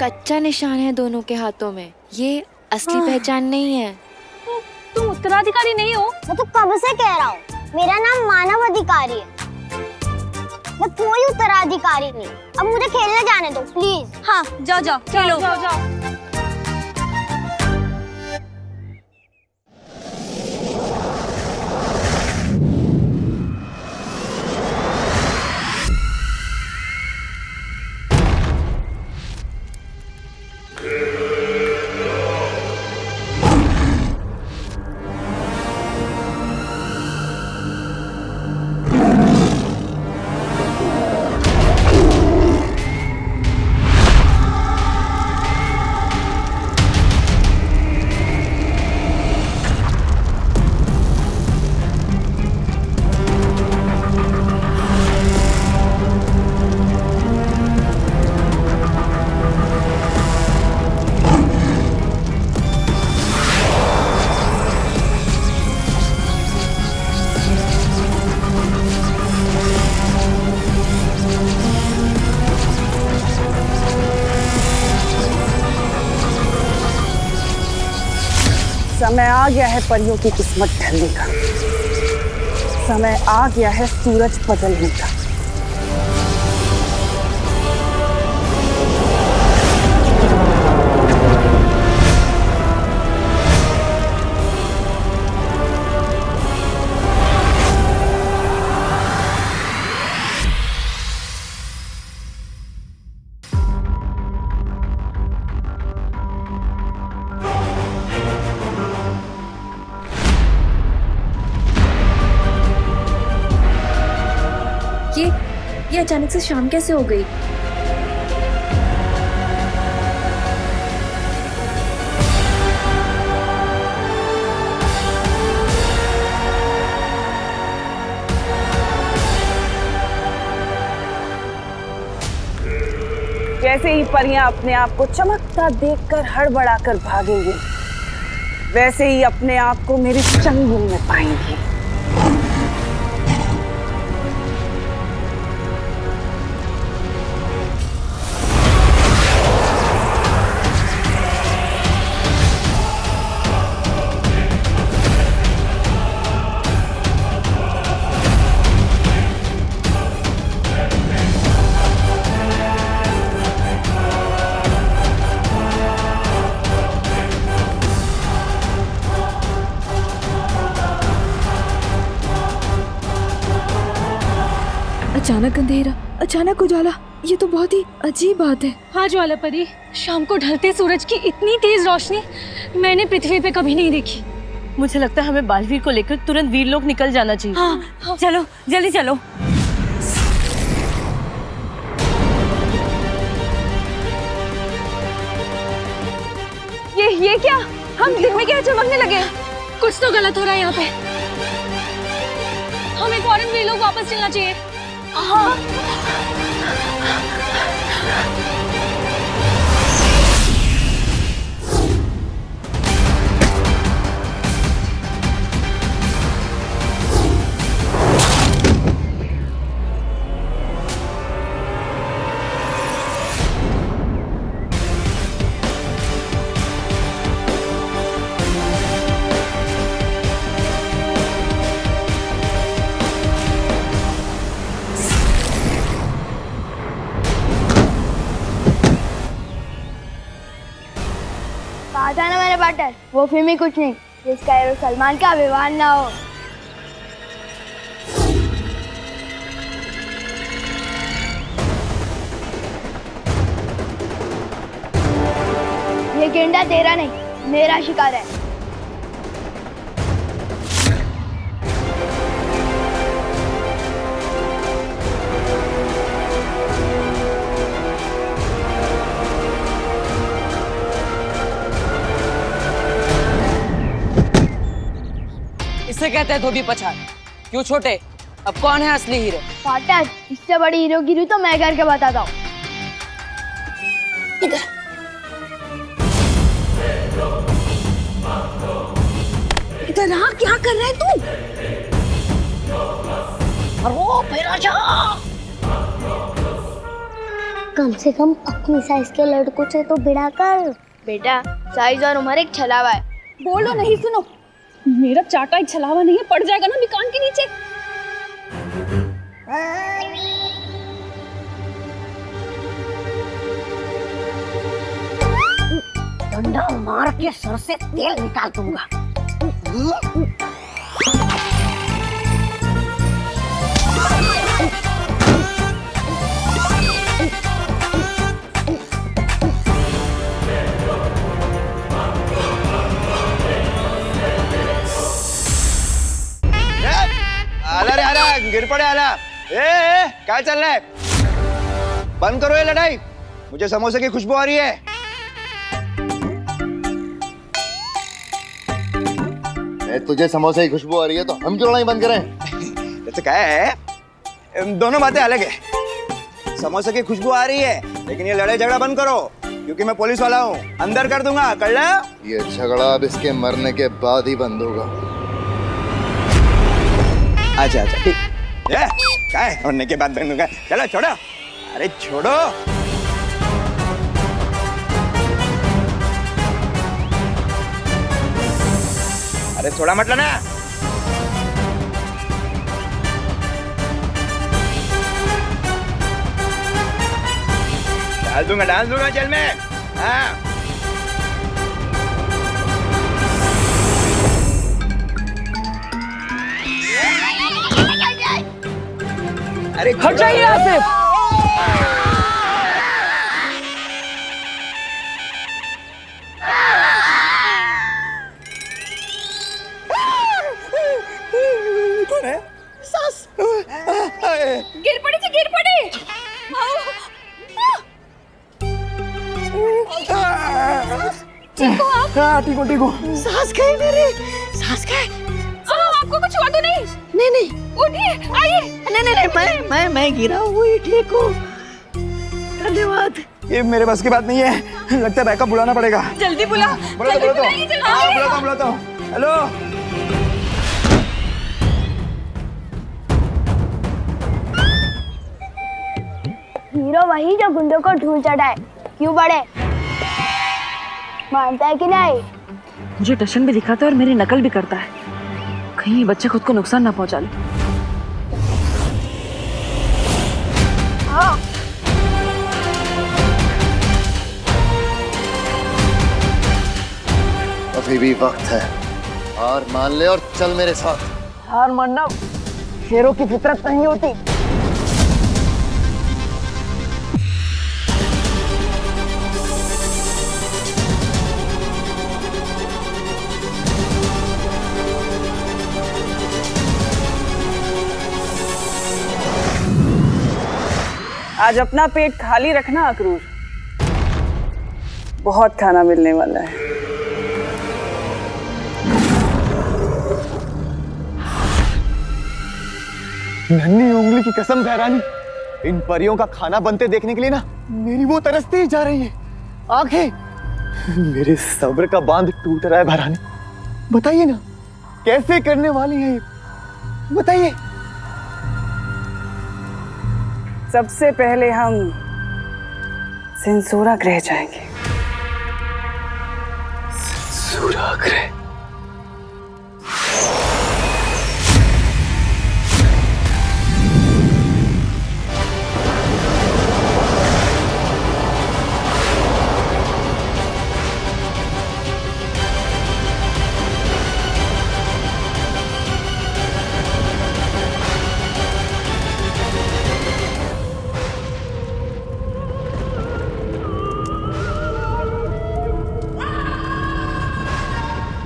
Speaker 8: कच्चा निशान है दोनों के हाथों में। ये असली पहचान नहीं है।
Speaker 19: तुम उत्तराधिकारी नहीं हो? मैं तो कब से कह रहा हूँ, मेरा नाम मानव अधिकारी है। मैं कोई उत्तराधिकारी नहीं। अब मुझे खेलने जाने दो प्लीज।
Speaker 20: हाँ जाओ जाओ खेलो।
Speaker 19: जाओ जाओ।
Speaker 15: समय आ गया है परियों की किस्मत ढलने का। समय आ गया है सूरज बदलने का।
Speaker 21: ये अचानक से शाम कैसे हो गई?
Speaker 15: जैसे ही परियां अपने आप को चमकता देखकर हड़बड़ाकर भागेंगी, वैसे ही अपने आप को मेरे चंगुल में पाएंगी।
Speaker 20: अचानक अंधेरा, अचानक उजाला, ये तो बहुत ही अजीब बात है।
Speaker 8: हाँ ज्वाला परी, शाम को ढलते सूरज की इतनी तेज रोशनी मैंने पृथ्वी पे कभी नहीं देखी।
Speaker 20: मुझे लगता है हमें बालवीर को लेकर तुरंत वीरलोक निकल जाना चाहिए।
Speaker 8: हाँ, चलो जल्दी चलो। ये क्या? हम दिन में क्या चमकने लगे? कुछ तो गलत हो रहा है यहाँ पे। हमें फौरन वीरलोक वापस चलना चाहिए। हाँ।
Speaker 19: कहा था ना मेरे पार्टनर, वो फिल्म ही कुछ नहीं जिसका हीरो सलमान का विवाह ना हो। ये गेंडा तेरा नहीं, मेरा शिकार है।
Speaker 13: इसे कहते हैं धोबी पछाड़। क्यों छोटे, अब कौन है असली हीरो?
Speaker 19: पार्टनर, इससे बड़ी हीरोगिरी तो मैं करके बताता हूँ।
Speaker 11: इधर हाँ, क्या कर रहा है तू?
Speaker 19: कम से कम अपनी साइज के लड़कों से तो भिड़ा कर। बेटा, साइज और उम्र एक छलावा है।
Speaker 8: बोलो नहीं, सुनो, मेरा चाटा एक छलावा नहीं है, पड़ जाएगा ना मिकान के नीचे।
Speaker 11: डंडा मार के सर से तेल निकाल दूंगा।
Speaker 9: आला रे आला, गिर पड़े आला। क्या चल रहा है? बंद करो ये लड़ाई, मुझे समोसे की खुशबू आ रही है।
Speaker 12: तुझे समोसे की खुशबू आ रही है तो हम क्यों नहीं बंद करें?
Speaker 9: जैसे क्या है, दोनों बातें अलग है। समोसे की खुशबू आ रही है, लेकिन ये लड़ाई झगड़ा बंद करो, क्योंकि मैं पुलिस वाला हूँ, अंदर कर दूंगा। कर ले?
Speaker 12: ये झगड़ा अब इसके मरने के बाद ही बंद होगा।
Speaker 9: अच्छा अच्छा ठीक। क्या है, मरने के बाद बंद होगा? चलो छोड़ो, अरे छोड़ो। अरे थोड़ा मत लेना। डाल दूंगा जेल में। हाँ अरे
Speaker 15: हट जाइए यहाँ से।
Speaker 14: कौन है?
Speaker 4: सास।
Speaker 8: गिर पड़ी जी, गिर पड़ी। ठीक हो आप?
Speaker 14: हाँ ठीक हो।
Speaker 4: सास गई मेरी, सास गई।
Speaker 8: आपको कुछ हुआ तो नहीं?
Speaker 4: नहीं
Speaker 8: उठिए, आइए।
Speaker 4: नहीं मैं गिरा हूँ, ठीक हूँ। धन्यवाद।
Speaker 9: ये मेरे बस की बात नहीं है, लगता है बैकअप बुलाना पड़ेगा।
Speaker 8: जल्दी बुला।
Speaker 9: बुलाता हूँ। हेलो
Speaker 19: हीरो वही जो गुंडों को ढूंढ चढ़ाए। क्यों बड़े? मानता है कि नहीं?
Speaker 21: मुझे टशन भी दिखाता है और मेरी नकल भी करता है। कहीं ये बच्चे खुद को नुकसान ना पहुंचा ले।
Speaker 12: अभी भी वक्त है, हार मान ले और चल मेरे साथ।
Speaker 6: हार मानना शेरों की फितरत नहीं होती।
Speaker 15: आज अपना पेट खाली रखना अक्रूर, बहुत खाना मिलने वाला है।
Speaker 14: नन्ही उंगली की कसम भैरानी, इन परियों का खाना बनते देखने के लिए ना मेरी वो तरसती ही जा रही है आंखें। मेरे सब्र का बांध टूट रहा है भैरानी। बताइए ना कैसे करने वाली है ये, बताइए।
Speaker 15: सबसे पहले हम सेंसोरा ग्रह जाएंगे।
Speaker 14: सेंसोरा ग्रह?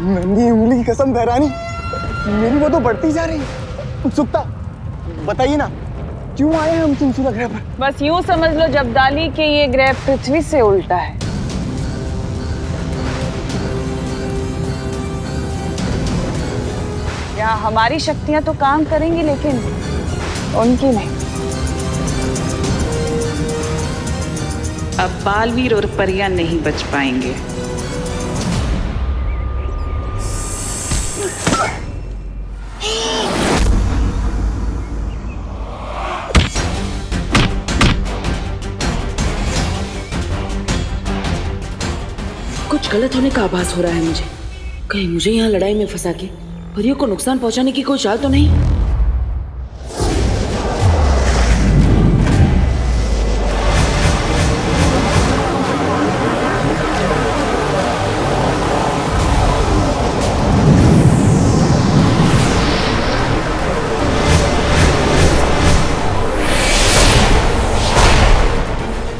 Speaker 14: नन्ही उंगली की कसम भैरानी, मेरी वो तो बढ़ती जा रही है उत्सुकता। बताइए ना क्यों आए हम सेंसोरा ग्रह पर?
Speaker 15: बस यूं समझ लो जब्दाली के ये ग्रह पृथ्वी से उल्टा है। यहाँ हमारी शक्तियां तो काम करेंगी लेकिन उनकी नहीं।
Speaker 1: अब बालवीर और परियां नहीं बच पाएंगे।
Speaker 20: कुछ गलत होने का आभास हो रहा है मुझे। कहीं मुझे यहाँ लड़ाई में फंसा के परियों को नुकसान पहुंचाने की कोई चाल तो नहीं?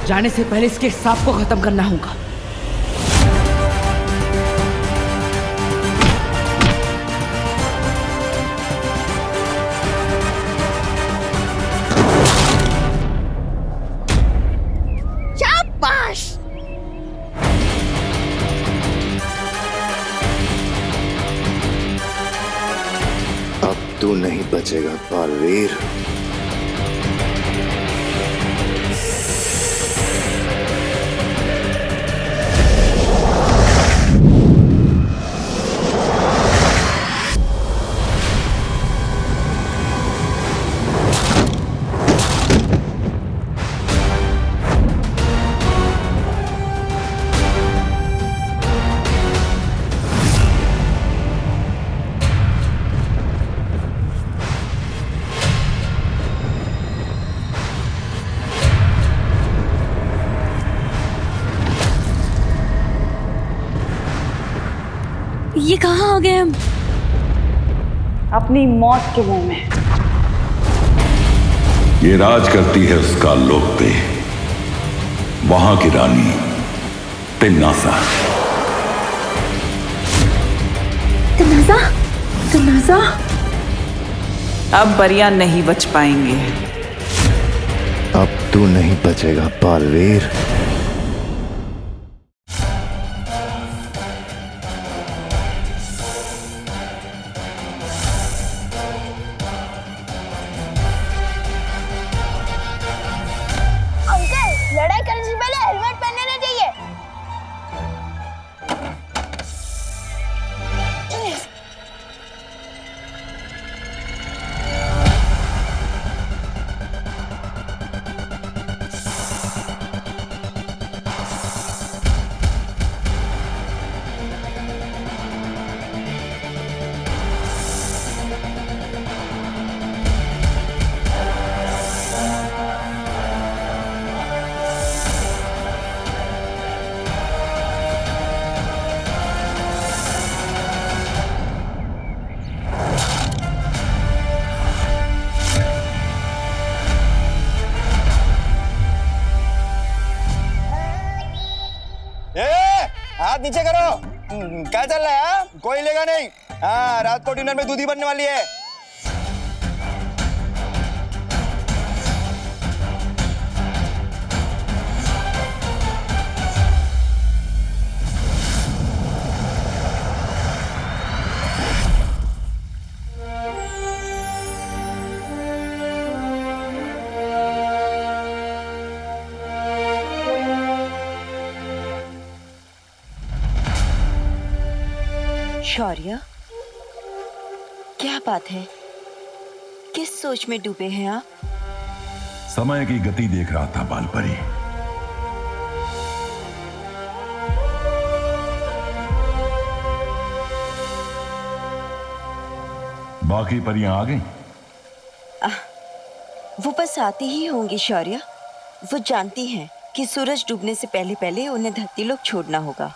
Speaker 20: जाने से पहले इसके सांप को खत्म करना होगा।
Speaker 12: अब तू नहीं बचेगा बालवीर।
Speaker 8: ये कहाँ आ गए हम?
Speaker 15: अपनी मौत के मुंह में।
Speaker 3: ये राज करती है उसका लोक पे, वहां की रानी तिम्नासा।
Speaker 8: तिम्नासा? तिम्नासा?
Speaker 1: अब परियां नहीं बच पाएंगे।
Speaker 12: अब तू नहीं बचेगा बालवीर।
Speaker 19: अंकल, लड़ाई करने से पहले हेलमेट पहन लेना चाहिए।
Speaker 9: हाथ नीचे करो। क्या चल रहा है? हाँ? कोई लेगा नहीं। हाँ, रात को डिनर में दूधी बनने वाली है।
Speaker 5: शौर्य, क्या बात है? किस सोच में डूबे हैं आप?
Speaker 3: समय की गति देख रहा था बालपरी। बाकी परियां आ गईं?
Speaker 5: वो बस आती ही होंगी शौर्य। वो जानती हैं कि सूरज डूबने से पहले पहले उन्हें धरती लोक छोड़ना होगा।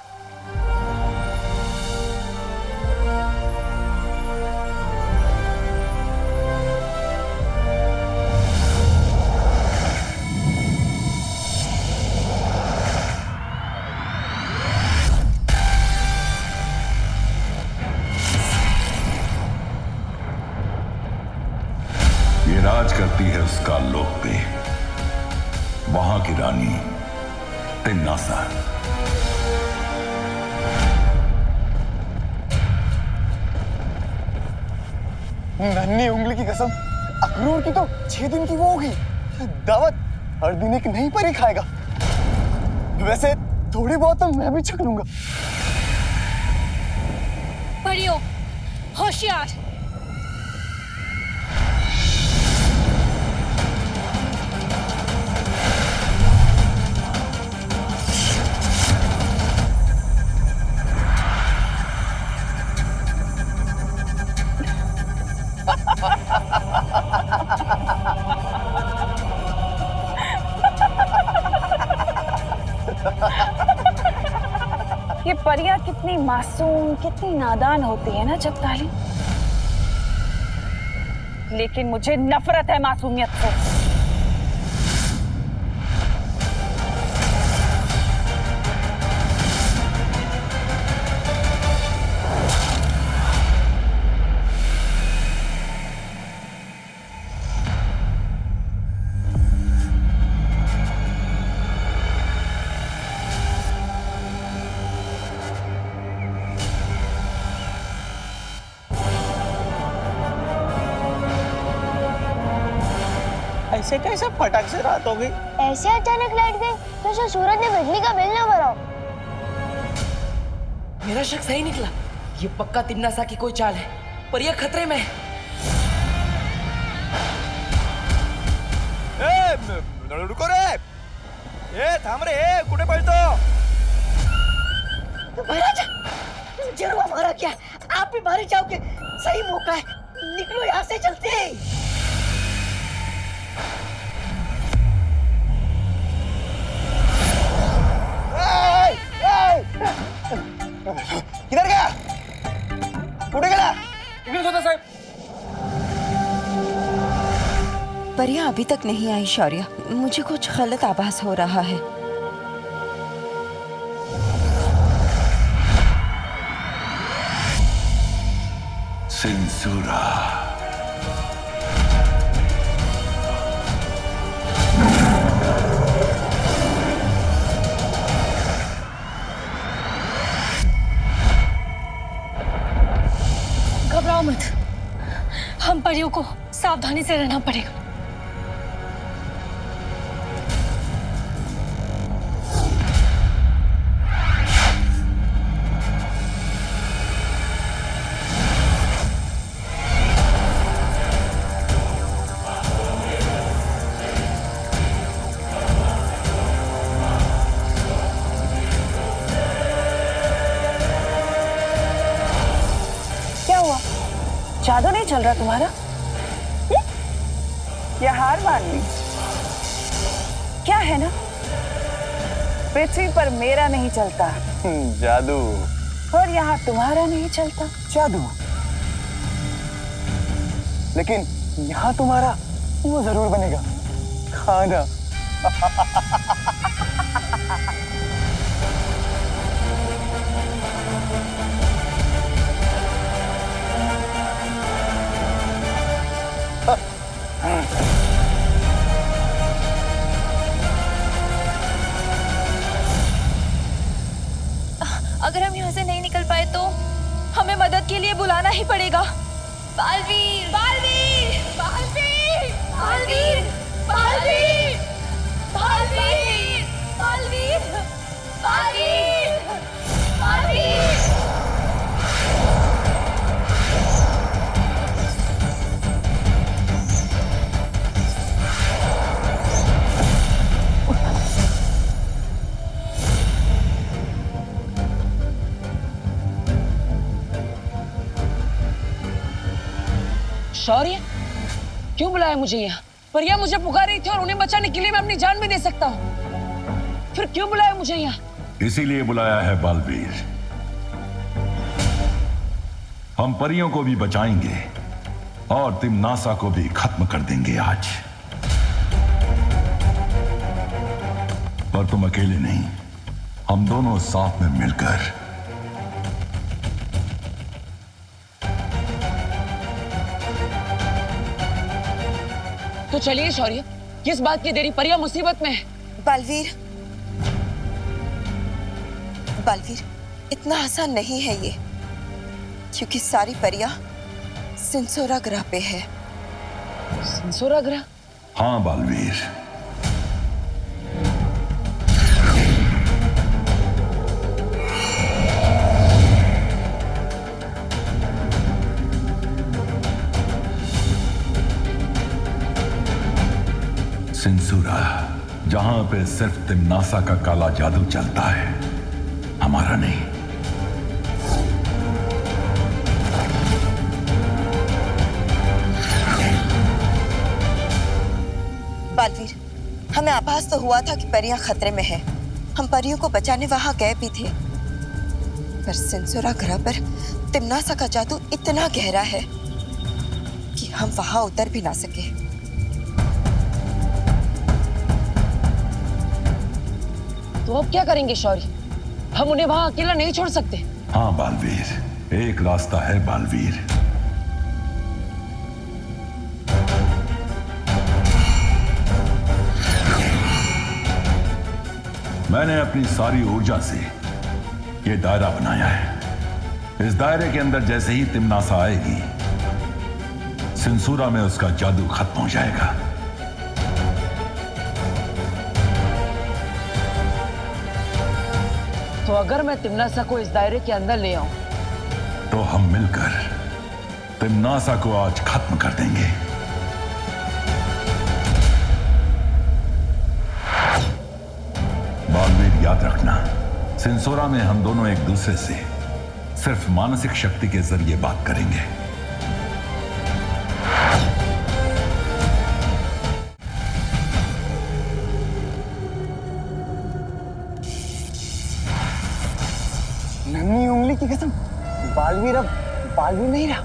Speaker 3: ये राज करती है उसका लोक पे, वहां की रानी तिम्नासा।
Speaker 14: नन्ही उंगली की कसम, अखरोट की तो 6 दिन की वो होगी दावत। हर दिन एक नई परी खाएगा। वैसे थोड़ी बहुत तो मैं भी छक लूंगा।
Speaker 10: परियों, होशियार।
Speaker 15: ये परियां कितनी मासूम, कितनी नादान होती है ना जगताली। लेकिन मुझे नफरत है मासूमियत से।
Speaker 6: ऐसे कैसे फटाक से रात हो गई?
Speaker 19: ऐसे अचानक लाइट गई तो सूरज ने बिजली का बिल ना भरा।
Speaker 13: मेरा शक सही निकला। ये पक्का तिम्नासा की कोई चाल है। परियां खतरे में है।
Speaker 9: रुको रे, थांब रे, कुठे पळतो?
Speaker 11: महाराज, जरूर हमारा क्या, आप भी मारे जाओगे। सही मौका है, निकलो यहाँ से चलते हैं।
Speaker 9: किधर गया? कुठे गेला?
Speaker 16: इकडेच होता साहेब.
Speaker 5: परियां अभी तक नहीं आई शौर्य, मुझे कुछ गलत आभास हो रहा है।
Speaker 3: सिंसूरा,
Speaker 7: घबराओ मत, हम परियों को सावधानी से रहना पड़ेगा।
Speaker 15: जादू नहीं चल रहा तुम्हारा? या हार मान ली? क्या है ना, पृथ्वी पर मेरा नहीं चलता
Speaker 9: जादू,
Speaker 15: और यहाँ तुम्हारा नहीं चलता
Speaker 9: जादू, लेकिन यहाँ तुम्हारा वो जरूर बनेगा, खाना।
Speaker 7: अगर हम यहाँ से नहीं निकल पाए तो हमें मदद के लिए बुलाना ही पड़ेगा। बालवीर, बालवीर, बालवीर, बालवीर, बालवीर, बालवीर, बालवीर, बालवीर, बालवीर।
Speaker 20: शौर्य, क्यों बुलाया मुझे यहाँ? परियां मुझे पुकार रही थी और उन्हें बचाने के लिए मैं अपनी जान भी दे सकता हूँ। फिर क्यों बुलाया मुझे यहाँ?
Speaker 3: इसीलिए बुलाया है बालवीर। हम परियों को भी बचाएंगे और तिम्नासा को भी खत्म कर देंगे आज। पर तुम अकेले नहीं, हम दोनों साथ में मिलकर।
Speaker 20: तो चलिए शौर्य, किस बात की देरी? परियां मुसीबत में है।
Speaker 5: बालवीर, बालवीर, इतना आसान नहीं है ये, क्योंकि सारी परियां सिंसोरा ग्रह पे है।
Speaker 20: सिंसोरा ग्रह?
Speaker 3: हाँ बालवीर, सिंसूरा, जहां पे सिर्फ तिम्नासा का काला जादू चलता है, हमारा नहीं।
Speaker 5: बालवीर, हमें आभास तो हुआ था कि परियां खतरे में है। हम परियों को बचाने वहां गए भी थे, पर सिंसोरा ग्रह पर तिम्नासा का जादू इतना गहरा है कि हम वहां उतर भी ना सके।
Speaker 20: तो अब क्या करेंगे शौर्य? हम उन्हें वहां अकेला नहीं छोड़ सकते।
Speaker 3: हाँ बालवीर, एक रास्ता है बालवीर। मैंने अपनी सारी ऊर्जा से ये दायरा बनाया है। इस दायरे के अंदर जैसे ही तिम्नासा आएगी, सिंसूरा में उसका जादू खत्म हो जाएगा।
Speaker 20: तो अगर मैं तिम्नासा को इस दायरे के अंदर ले आऊं,
Speaker 3: तो हम मिलकर तिम्नासा को आज खत्म कर देंगे। बालवीर, याद रखना, सिंसोरा में हम दोनों एक दूसरे से सिर्फ मानसिक शक्ति के जरिए बात करेंगे।
Speaker 9: नन्ही उंगली की कसम, बालवीर अब
Speaker 14: बालवीर नहीं रहा,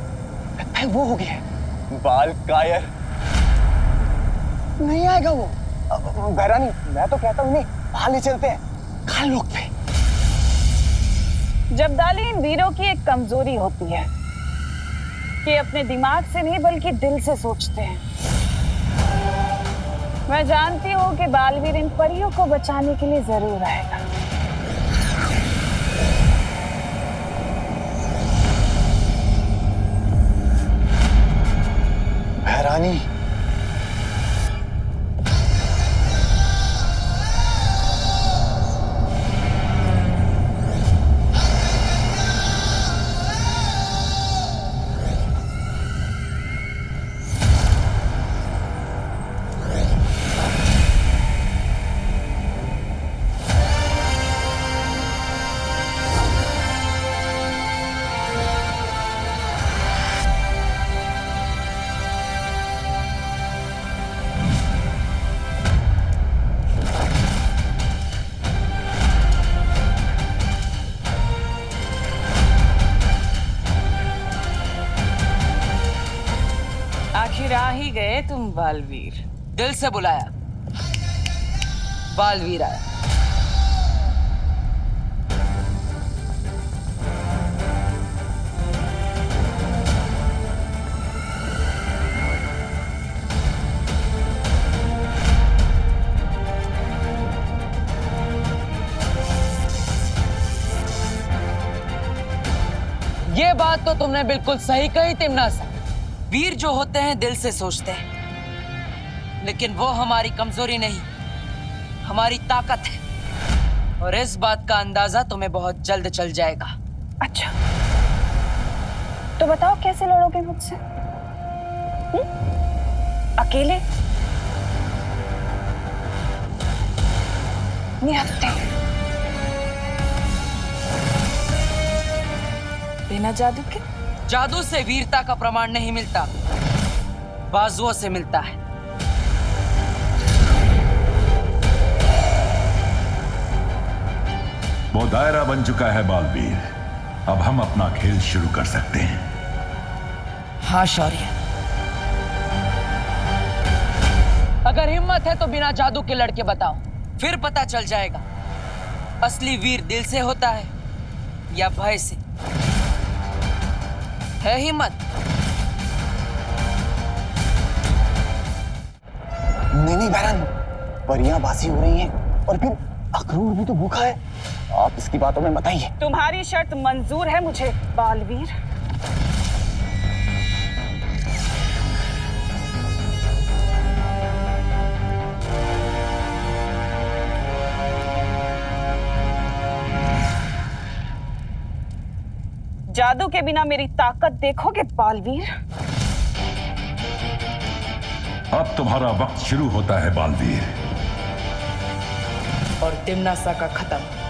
Speaker 14: लगता है वो हो गया है। बाल कायर नहीं आएगा वो। बहरानी, मैं तो कहता हूँ इन्हें बाहर ले चलते हैं खाल लोग पे।
Speaker 15: जब्दाली, इन वीरों की एक कमजोरी होती है कि अपने दिमाग से नहीं बल्कि दिल से सोचते हैं। मैं जानती हूँ कि बालवीर इन परियों को बचाने के लिए जरूर आएगा।
Speaker 14: बहरानी,
Speaker 20: आखिर आ ही गए तुम बालवीर। दिल से बुलाया, बालवीर आया। ये बात तो तुमने बिल्कुल सही कही तिमनासा। वीर जो होते हैं दिल से सोचते हैं, लेकिन वो हमारी कमजोरी नहीं, हमारी ताकत है। और इस बात का अंदाजा तुम्हें बहुत जल्द चल जाएगा।
Speaker 15: अच्छा, तो बताओ कैसे लड़ोगे मुझसे? अकेले? निहत्थे? बिना जादू के?
Speaker 20: जादू से वीरता का प्रमाण नहीं मिलता, बाजुओं से मिलता है।
Speaker 3: वो दायरा बन चुका है बालवीर, अब हम अपना खेल शुरू कर सकते हैं।
Speaker 20: हाँ शौर्य, अगर हिम्मत है तो बिना जादू के लड़के बताओ, फिर पता चल जाएगा असली वीर दिल से होता है या भय से। है हिम्मत?
Speaker 14: नहीं बहरान, परियां बासी हो रही हैं और फिर अक्रूर भी तो भूखा है। आप इसकी बातों में बताइए।
Speaker 15: तुम्हारी शर्त मंजूर है मुझे बालवीर। जादू के बिना मेरी ताकत देखोगे बालवीर?
Speaker 3: अब तुम्हारा वक्त शुरू होता है बालवीर।
Speaker 20: और तिमनासा का खत्म।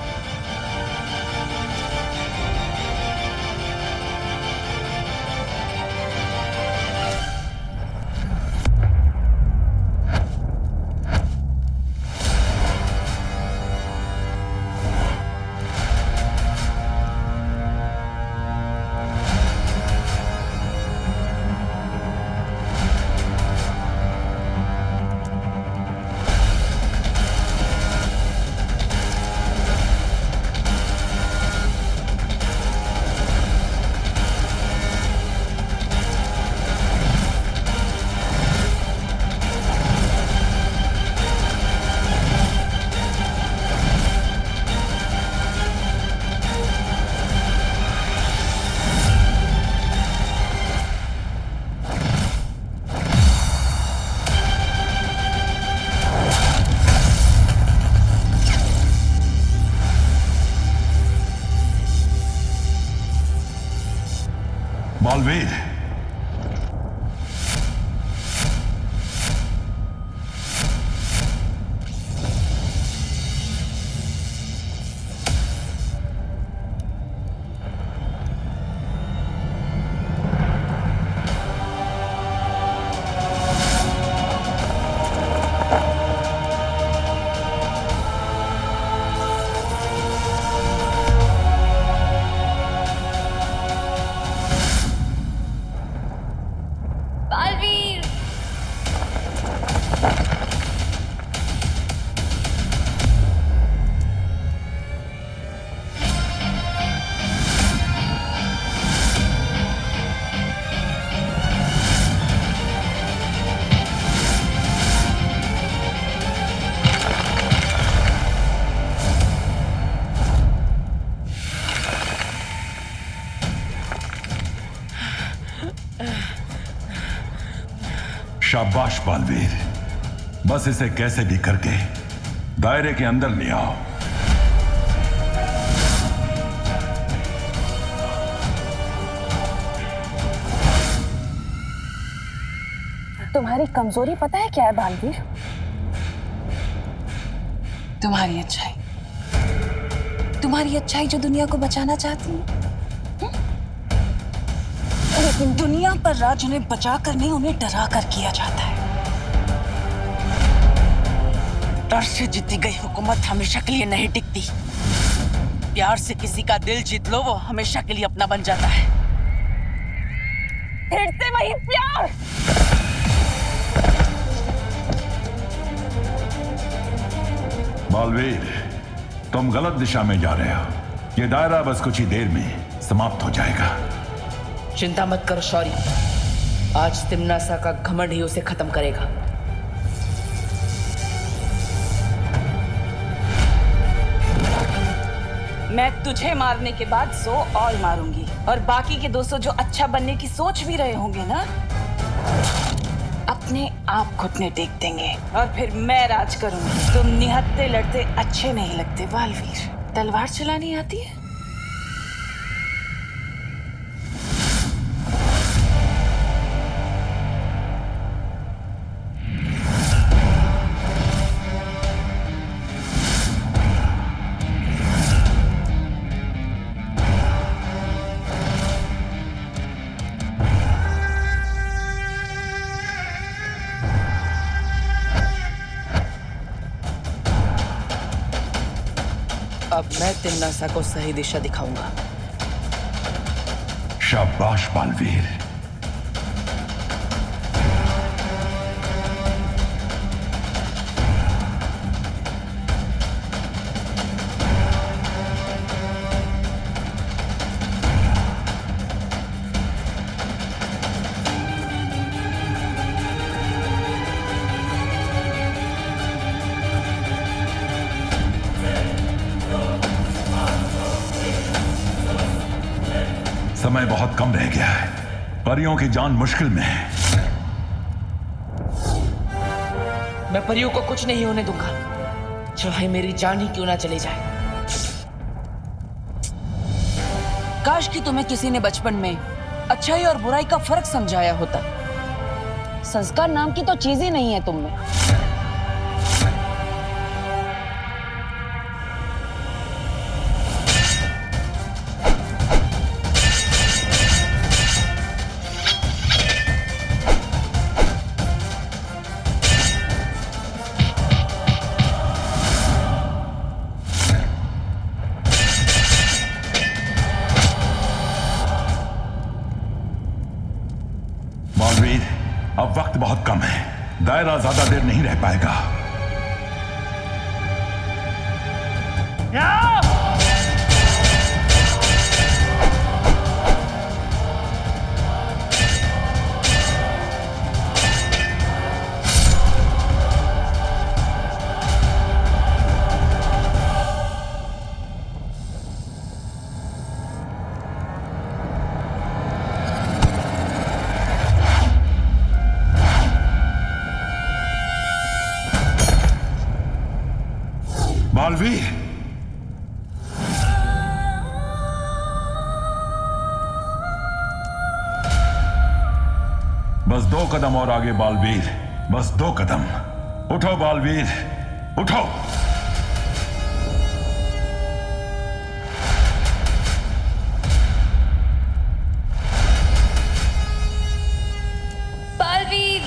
Speaker 3: बालवीर, शाबाश बालवीर, बस इसे कैसे भी करके दायरे के अंदर ले आओ।
Speaker 15: तुम्हारी कमजोरी पता है क्या है बालवीर? तुम्हारी अच्छाई, तुम्हारी अच्छाई जो दुनिया को बचाना चाहती है। लेकिन दुनिया पर राज उन्हें बचा कर नहीं, उन्हें डरा कर किया जाता है। डर से जीती गई हुकूमत हमेशा के लिए नहीं टिकती। प्यार से किसी का दिल जीत लो, वो हमेशा के लिए अपना बन जाता है। फिर से वही प्यार।
Speaker 3: बालवीर, तुम गलत दिशा में जा रहे हो। ये दायरा बस कुछ ही देर में समाप्त हो जाएगा।
Speaker 20: चिंता मत करो शौरी, आज तिम्नासा का घमंड ही उसे खत्म करेगा।
Speaker 15: मैं तुझे मारने के बाद 100 और मारूंगी, और बाकी के 200 जो अच्छा बनने की सोच भी रहे होंगे ना, अपने आप घुटने टेक देंगे और फिर मैं राज करूंगी। तुम निहत्थे लड़ते अच्छे नहीं लगते बालवीर। तलवार चलानी आती है?
Speaker 20: अब मैं तिम्नासा को सही दिशा दिखाऊंगा।
Speaker 3: शाबाश बालवीर। समय बहुत कम रह गया है, परियों की जान मुश्किल में है।
Speaker 20: मैं परियों को कुछ नहीं होने दूंगा, चाहे मेरी जान ही क्यों ना चली जाए।
Speaker 15: काश कि तुम्हें किसी ने बचपन में अच्छाई और बुराई का फर्क समझाया होता। संस्कार नाम की तो चीज ही नहीं है तुम में।
Speaker 3: बालवीर, अब वक्त बहुत कम है, दायरा ज्यादा देर नहीं रह पाएगा। बालवीर, बस 2 कदम और आगे बालवीर, बस 2 कदम। उठो बालवीर, उठो।
Speaker 8: बालवीर,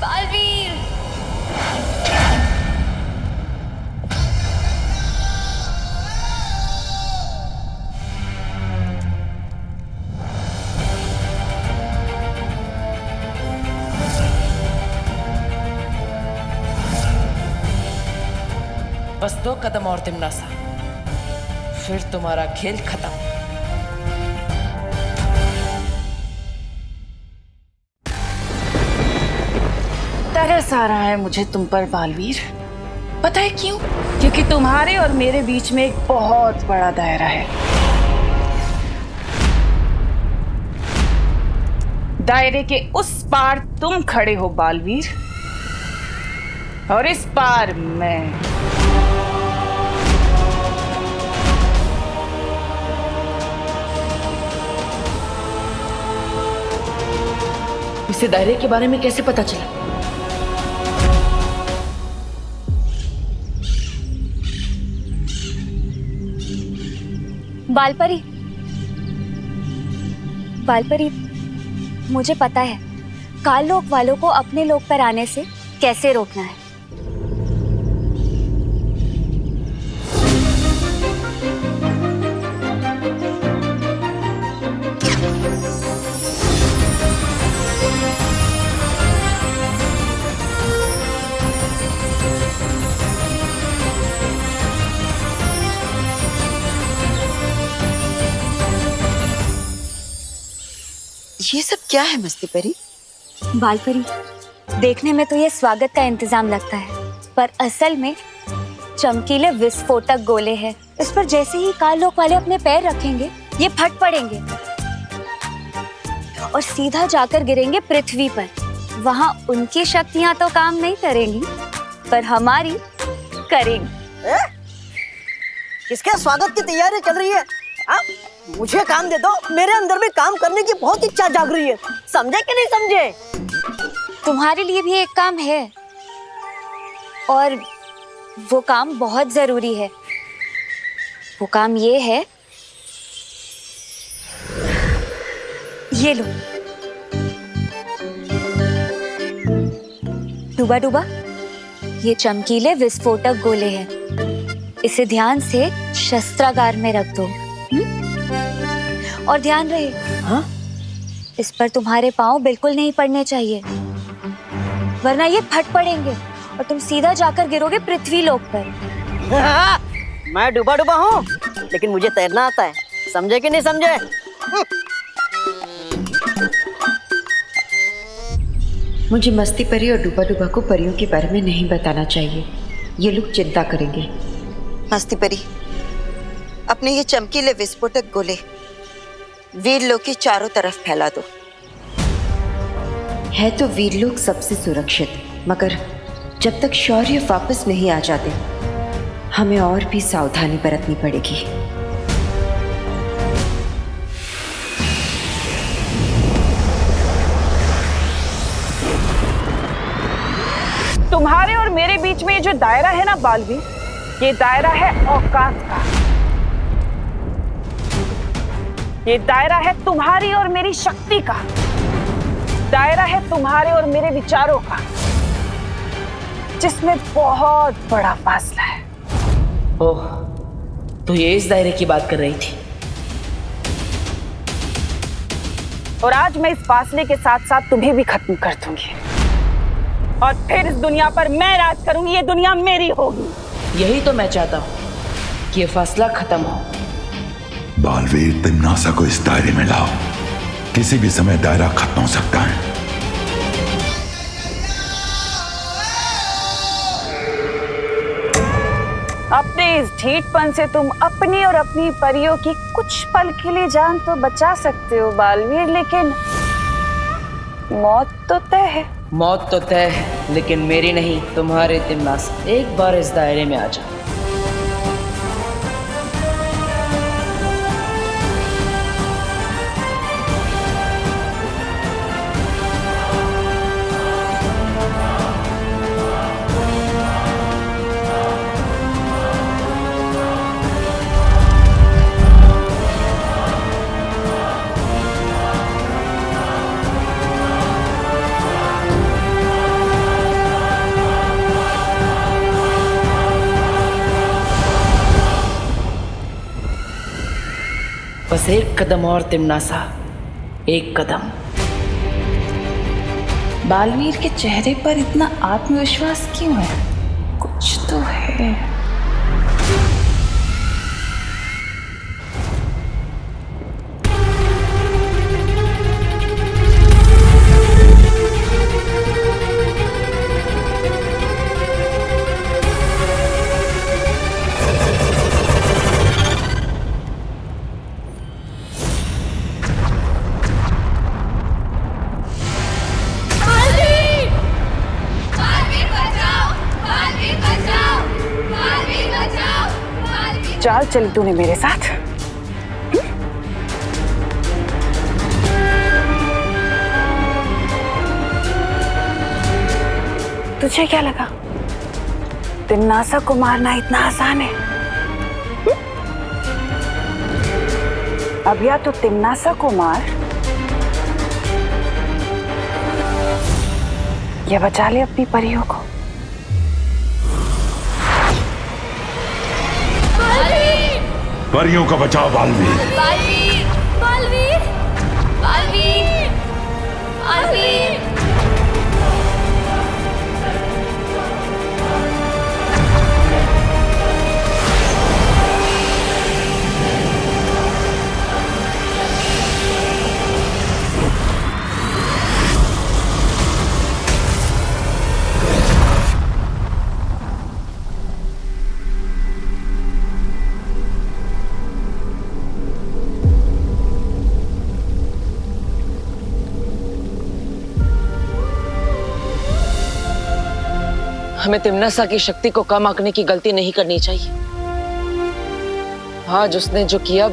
Speaker 8: बालवीर,
Speaker 20: बस 2 कदम और तिम्नासा, फिर तुम्हारा खेल खत्म।
Speaker 15: तरस आ रहा है मुझे तुम पर बालवीर। पता है क्यों? क्योंकि तुम्हारे और मेरे बीच में एक बहुत बड़ा दायरा है। दायरे के उस पार तुम खड़े हो बालवीर, और इस पार मैं।
Speaker 21: इसे दायरे के बारे में कैसे पता चला?
Speaker 8: बालपरी, बालपरी, मुझे पता है काल लोक वालों को अपने लोक पर आने से कैसे रोकना है।
Speaker 5: ये सब क्या है मस्ती परी?
Speaker 8: बालपरी, देखने में तो ये स्वागत का इंतजाम लगता है, पर असल में चमकीले विस्फोटक गोले हैं। इस पर जैसे ही काल लोक वाले अपने पैर रखेंगे, ये फट पड़ेंगे और सीधा जाकर गिरेंगे पृथ्वी पर। वहां उनकी शक्तियां तो काम नहीं करेंगी, पर हमारी करेंगी।
Speaker 11: किसके स्वागत की तैयारी चल रही है? मुझे काम दे दो, मेरे अंदर में काम करने की बहुत इच्छा जाग रही है। समझे कि नहीं समझे?
Speaker 8: तुम्हारे लिए भी एक काम है, और वो काम बहुत जरूरी है। वो काम ये है, ये लो डूबा डूबा, ये चमकीले विस्फोटक गोले हैं। इसे ध्यान से शस्त्रागार में रख दो। और ध्यान रहे, हाँ? इस पर तुम्हारे पांव बिल्कुल नहीं पड़ने चाहिए, वरना ये फट पड़ेंगे और तुम सीधा जाकर गिरोगे पृथ्वी लोक पर।
Speaker 11: मैं डूबा डूबा हूँ, लेकिन मुझे तैरना आता है। समझे कि नहीं समझे?
Speaker 5: मुझे मस्ती परी और डूबा डूबा को परियों के बारे में नहीं बताना चाहिए, ये लोग चिंता करेंगे। मस्ती परी, अपने ये चमकीले विस्फोटक गोले वीरलोक के चारों तरफ फैला दो। है तो वीरलोक सबसे सुरक्षित, मगर जब तक शौर्य वापस नहीं आ जाते, हमें और भी सावधानी बरतनी पड़ेगी।
Speaker 15: तुम्हारे और मेरे बीच में ये जो दायरा है ना बालवीर, ये दायरा है औकात का। ये दायरा है तुम्हारी और मेरी शक्ति का। दायरा है तुम्हारे और मेरे विचारों का, जिसमें बहुत बड़ा फासला है।
Speaker 21: ओह, तो ये इस दायरे की बात कर रही थी।
Speaker 15: और आज मैं इस फासले के साथ साथ तुम्हें भी खत्म कर दूंगी, और फिर इस दुनिया पर मैं राज करूंगी। ये दुनिया मेरी होगी।
Speaker 21: यही तो मैं चाहता हूँ कि ये फासला खत्म हो।
Speaker 3: बालवीर, तिम्नासा को इस दायरे में लाओ। किसी भी समय दायरा खत्म हो सकता है।
Speaker 15: अपने इस ढीठपन से तुम अपनी और अपनी परियों की कुछ पल के लिए जान तो बचा सकते हो बालवीर, लेकिन मौत तो तय है।
Speaker 21: मौत तो तय है, लेकिन मेरी नहीं, तुम्हारे। तिम्नासा, एक बार इस दायरे में आ जाओ। बस एक कदम और तिम्नासा, एक कदम।
Speaker 15: बालवीर के चेहरे पर इतना आत्मविश्वास क्यों है? कुछ तो है। चाल चली तूने मेरे साथ? तुझे क्या लगा तिम्नासा को मारना इतना आसान है? अब या तो तिम्नासा को मार या बचा ले अपनी परियों को।
Speaker 3: परियों का बचाओ बालवीर।
Speaker 10: बालवीर, बालवीर, बालवीर, बालवीर।
Speaker 20: हमें तिम्नासा की शक्ति को कम आंकने की गलती नहीं करनी चाहिए। आज उसने जो किया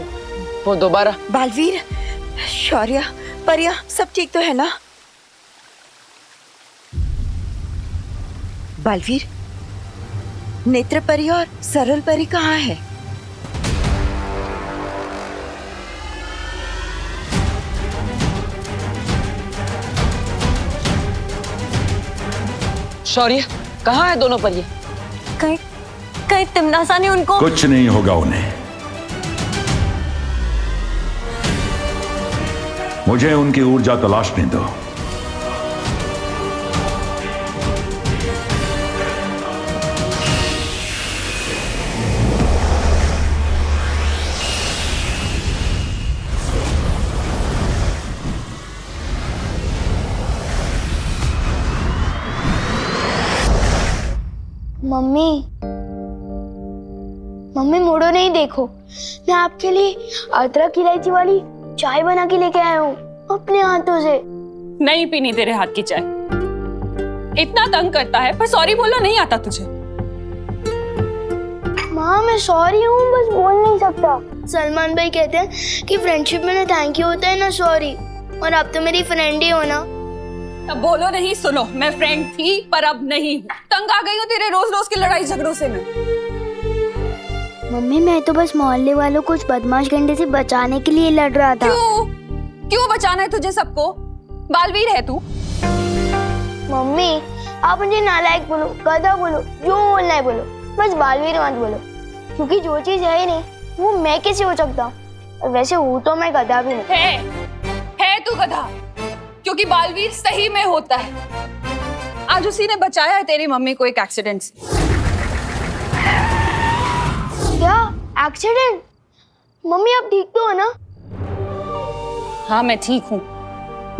Speaker 20: वो दोबारा।
Speaker 5: बालवीर, शौर्य, परिया सब ठीक तो है ना? बालवीर, नेत्र परी और सरल परी कहाँ है?
Speaker 20: शौर्य, कहाँ है दोनों परियां?
Speaker 8: कहीं तिम्नासा ने उनको।
Speaker 3: कुछ नहीं होगा उन्हें। मुझे उनकी ऊर्जा तलाशने दो।
Speaker 19: मम्मी, मम्मी मुड़ो नहीं, देखो मैं आपके लिए अदरक इलायची वाली चाय बना के लेके आया हूँ अपने हाथों से।
Speaker 15: नहीं पीनी तेरे हाथ की चाय। इतना तंग करता है पर सॉरी बोलना नहीं आता तुझे।
Speaker 19: माँ मैं सॉरी हूँ, बस बोल नहीं सकता। सलमान भाई कहते हैं कि फ्रेंडशिप में ना थैंक यू होता है ना सॉरी, और आप तो मेरी फ्रेंड ही हो ना।
Speaker 15: अब बोलो नहीं, सुनो, मैं फ्रेंड थी पर अब नहीं हूँ। तंग आ गई हूँ तेरे रोज रोज की लड़ाई झगड़ों से मैं।
Speaker 19: मम्मी मैं तो बस मोहल्ले वालों को उस बदमाश गंडे से बचाने के लिए लड़ रहा था।
Speaker 15: क्यों बचाना है तुझे सबको? बालवीर है तू।
Speaker 19: मम्मी आप मुझे नालायक बोलो, गधा बोलो, जो बोलना है बोलो, बस बालवीर मत बोलो, क्योंकि जो चीज है नहीं वो मैं कैसे हो सकता हूँ, और वैसे हूँ तो मैं गधा भी नहीं।
Speaker 15: है तू गधा, क्योंकि बालवीर सही में होता है। आज उसी ने बचाया है तेरी मम्मी को एक एक्सीडेंट से।
Speaker 19: क्या एक्सीडेंट? मम्मी आप ठीक तो हो ना?
Speaker 15: हाँ मैं ठीक हूँ,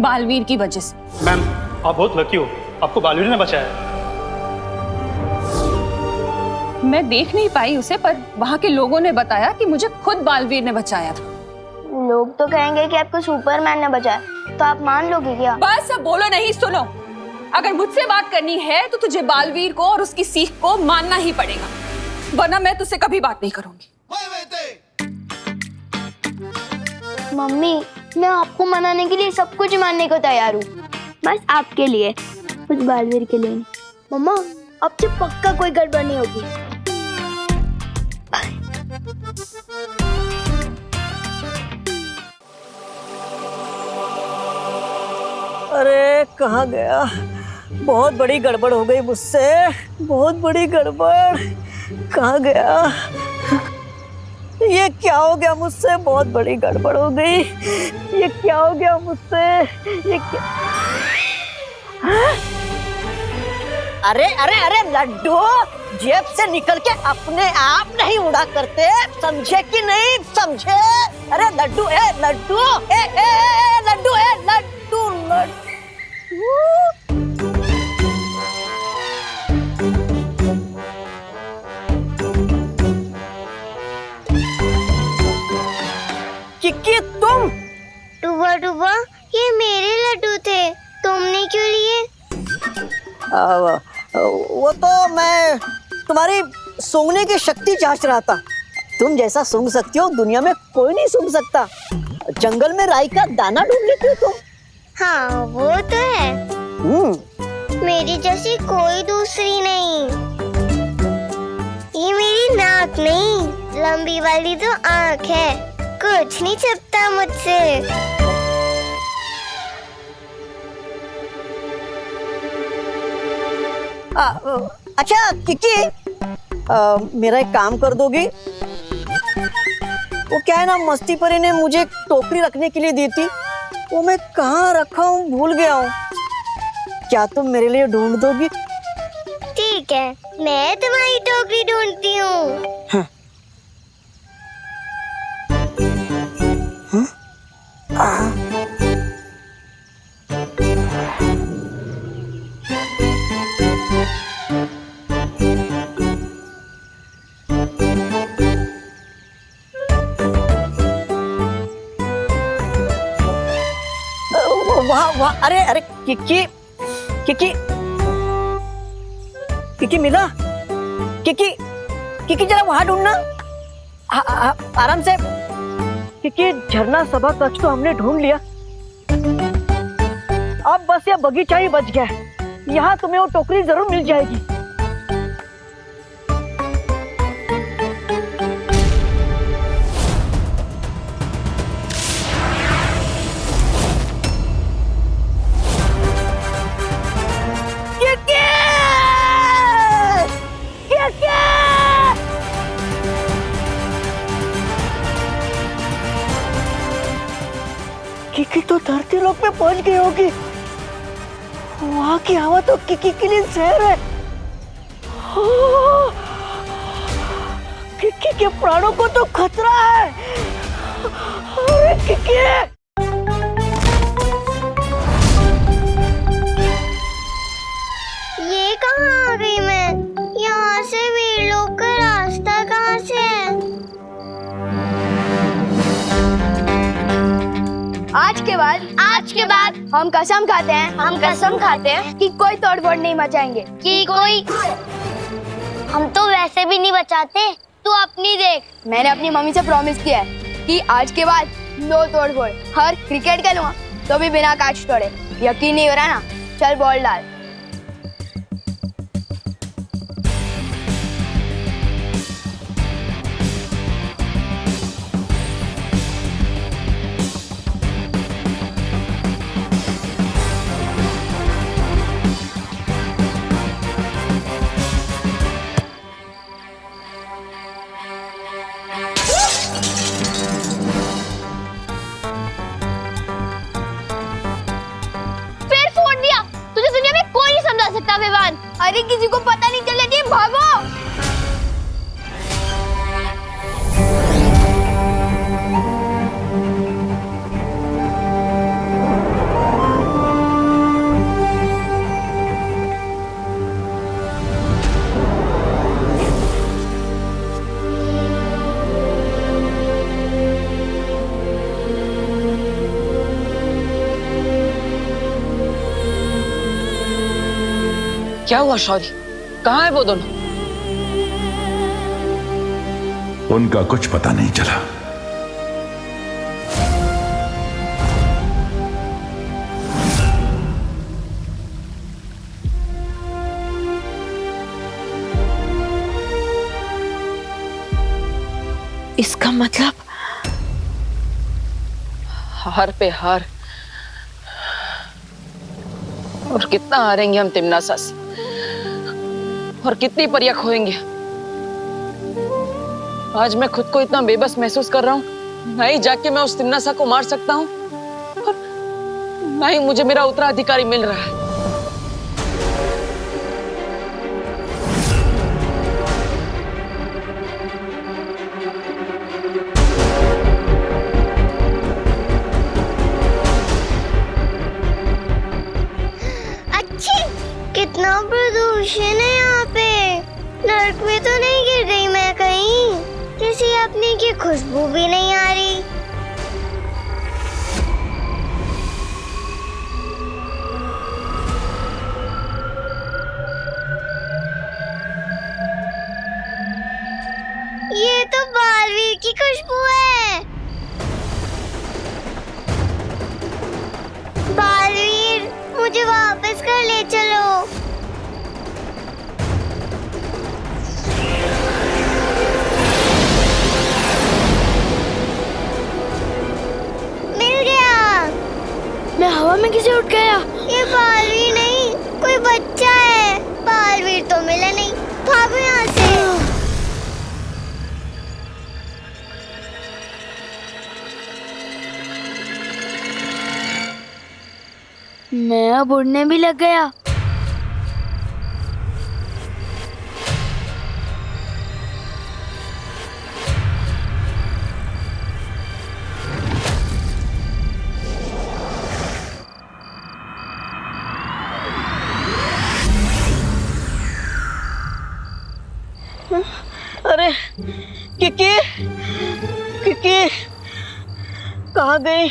Speaker 15: बालवीर की वजह से।
Speaker 17: मैम आप बहुत लकी हो, आपको बालवीर ने बचाया।
Speaker 15: मैं देख नहीं पाई उसे, पर वहाँ के लोगों ने बताया कि मुझे खुद बालवीर ने बचाया था।
Speaker 19: लोग तो कहेंगे कि आपको सुपरमैन ने बचाया, तो आप मान लोगे क्या?
Speaker 15: बस अब बोलो नहीं, सुनो। अगर मुझसे बात करनी है तो तुझे बालवीर को और उसकी सीख को मानना ही पड़ेगा, वरना मैं तुझसे कभी बात नहीं करूंगी।
Speaker 19: मम्मी मैं आपको मनाने के लिए सब कुछ मानने को तैयार हूँ, बस आपके लिए, कुछ बालवीर के लिए नहीं। मम्मा अब से पक्का कोई गड़बड़ नहीं होगी।
Speaker 22: अरे कहाँ गया? बहुत बड़ी गड़बड़ हो गई मुझसे, बहुत बड़ी गड़बड़। कहाँ गया? ये क्या हो गया मुझसे? बहुत बड़ी गड़बड़ हो गई। ये क्या हो गया मुझसे? ये क्या? हाँ? अरे अरे अरे लड्डू, जेब से निकल के अपने आप नहीं उड़ा करते, समझे कि नहीं समझे? अरे लड्डू, ए लड्डू, ए ए लड्डू, ए लड्डू, लड्डू। किक्की तुम?
Speaker 19: टुबा टुबा ये मेरे लड्डू थे, तुमने क्यों लिए?
Speaker 22: वो तो मैं तुम्हारी सूंघने की शक्ति जांच रहा था। तुम जैसा सूंघ सकती हो दुनिया में कोई नहीं सूंघ सकता। जंगल में राई का दाना ढूंढ लेती हो तुम।
Speaker 19: हाँ वो तो है। मेरी जैसी कोई दूसरी नहीं। ये मेरी नाक नहीं, लंबी वाली तो आँख है, कुछ नहीं छिपता मुझसे।
Speaker 22: अच्छा किकी, मेरा एक काम कर दोगी? वो क्या है ना, मस्ती परी ने मुझे एक टोकरी रखने के लिए दी थी, वो मैं कहाँ रखा हूँ भूल गया हूँ। क्या तुम मेरे लिए ढूंढ दोगी?
Speaker 19: ठीक है, मैं तुम्हारी टोकरी ढूंढती हूँ।
Speaker 22: वाह वाह, अरे अरे किकी किकी किकी मिला? किकी किकी जरा वहां ढूंढना, आराम से। किकी झरना सभा कक्ष तो हमने ढूंढ लिया, अब बस ये बगीचा ही बच गया है। यहाँ तुम्हें वो टोकरी जरूर मिल जाएगी। किकी तो धरती लोक पे पहुंच गई होगी। वहां की हवा तो किकी के लिए जहर है। किकी के प्राणों को तो खतरा है। अरे किकी!
Speaker 19: ये कहाँ आ गई मैं? यहाँ से वीरलोक का रास्ता कहाँ से है?
Speaker 2: आज के बाद हम कसम खाते हैं कि कोई तोड़फोड़ नहीं मचाएंगे।
Speaker 19: कि कोई, हम तो वैसे भी नहीं बचाते, तू अपनी देख।
Speaker 2: मैंने अपनी मम्मी से प्रॉमिस किया है कि आज के बाद नो तोड़फोड़। हर क्रिकेट खेलूंगा तो भी बिना कैच तोड़े। यकीन नहीं हो रहा ना? चल बॉल डाल। अरे किसी को पता नहीं चलने चाहिए, भागो।
Speaker 20: क्या हुआ शौर्य? कहाँ है वो दोनों?
Speaker 3: उनका कुछ पता नहीं चला।
Speaker 20: इसका मतलब हार पे हार, और कितना हारेंगे हम तिमनासा से, और कितनी परियां खोएंगे। आज मैं खुद को इतना बेबस महसूस कर रहा हूँ। ना ही जाके मैं उस तिमनासा को मार सकता हूँ, और ना ही मुझे मेरा उत्तराधिकारी मिल रहा है।
Speaker 19: कितना प्रदूषण है यहाँ पे। नर्क में तो नहीं गिर गई मैं कहीं? किसी अपने की खुशबू भी नहीं आ रही।
Speaker 10: हवा में किसे उठ गया? ये बालवीर नहीं, कोई बच्चा है। बालवीर तो मिला नहीं, भागो यहाँ से। मैं अब उड़ने भी लग गया।
Speaker 22: अरे किकी, किकी कहाँ गई?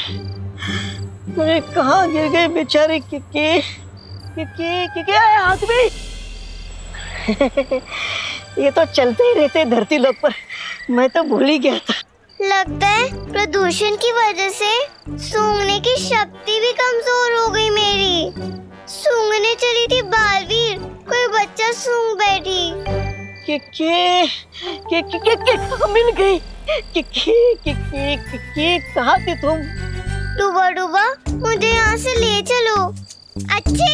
Speaker 22: अरे कहाँ गिर गई बेचारी किकी? किकी, किकी हाथ में। ये तो चलते ही रहते धरती लोक पर, मैं तो भूल ही गया था।
Speaker 10: लगता है प्रदूषण की वजह से सूंघने की शक्ति भी कमजोर हो गई मेरी। सूंघने चली थी बालवीर, कोई बच्चा सूंघ बैठी।
Speaker 22: मिल गई। कहाँ थी तुम?
Speaker 10: डूबा डूबा, मुझे यहाँ से ले चलो। अच्छी।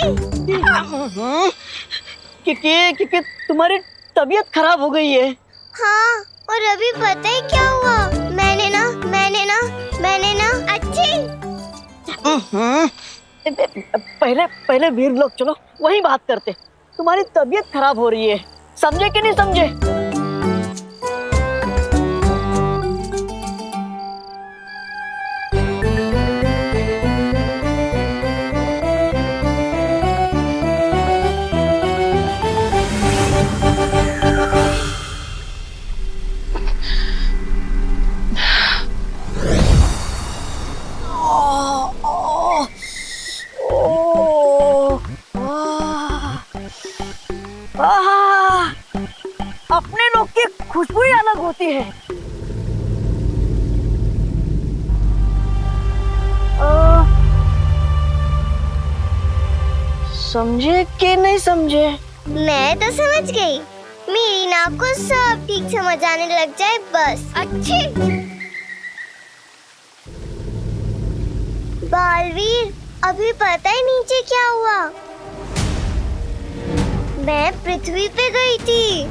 Speaker 22: तुम्हारी तबीयत खराब हो गई है।
Speaker 10: हाँ, और अभी पता है क्या हुआ? मैंने ना अच्छी।
Speaker 22: पहले वीर लोग चलो वहीं बात करते। तुम्हारी तबीयत खराब हो रही है, समझे कि नहीं समझे? अपने लोग की खुशबू ही अलग होती है। समझे कि नहीं समझे?
Speaker 10: मैं तो समझ गई। मेरी नाक को सब ठीक समझ आने लग जाए बस। अच्छी। बालवीर, अभी पता है नीचे क्या हुआ? मैं पृथ्वी पे गई थी,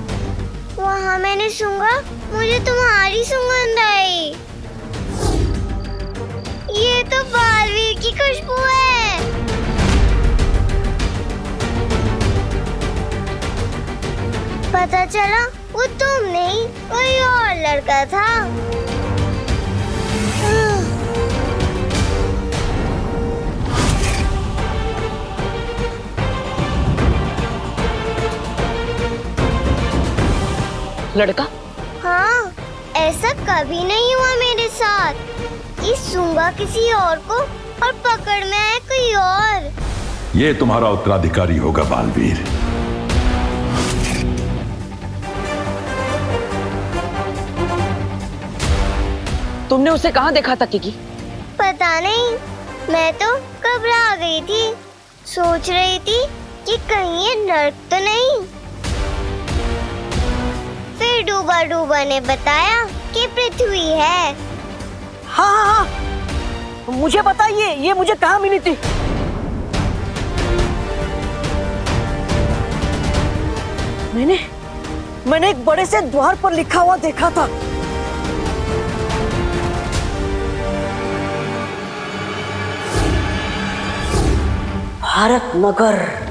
Speaker 10: वहाँ मैंने सूंघा, मुझे तुम्हारी सुगंध आई। ये तो बालवीर की खुशबू है। पता चला वो तुम नहीं, कोई और लड़का था।
Speaker 21: लड़का?
Speaker 10: हाँ, ऐसा कभी नहीं हुआ मेरे साथ। ये सूंघा किसी और को और पकड़ में आया कोई और।
Speaker 3: ये तुम्हारा उत्तराधिकारी होगा बालवीर।
Speaker 21: तुमने उसे कहाँ देखा था किकी?
Speaker 10: पता नहीं, मैं तो घबरा गई थी। सोच रही थी कि कहीं ये नर्क तो नहीं। फिर डूबा डूबा ने बताया कि पृथ्वी है।
Speaker 22: हाँ, मुझे बताइए, ये मुझे कहाँ मिली थी? मैंने एक बड़े से द्वार पर लिखा हुआ देखा था। भारत नगर।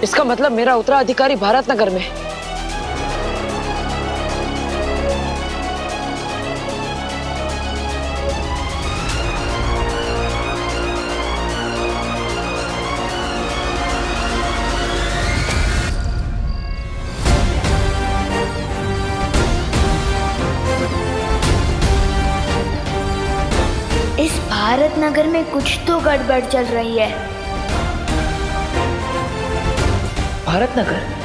Speaker 21: इसका मतलब मेरा उत्तराधिकारी भारत नगर में।
Speaker 10: इस भारत नगर में कुछ तो गड़बड़ चल रही है।
Speaker 21: भारत नगर?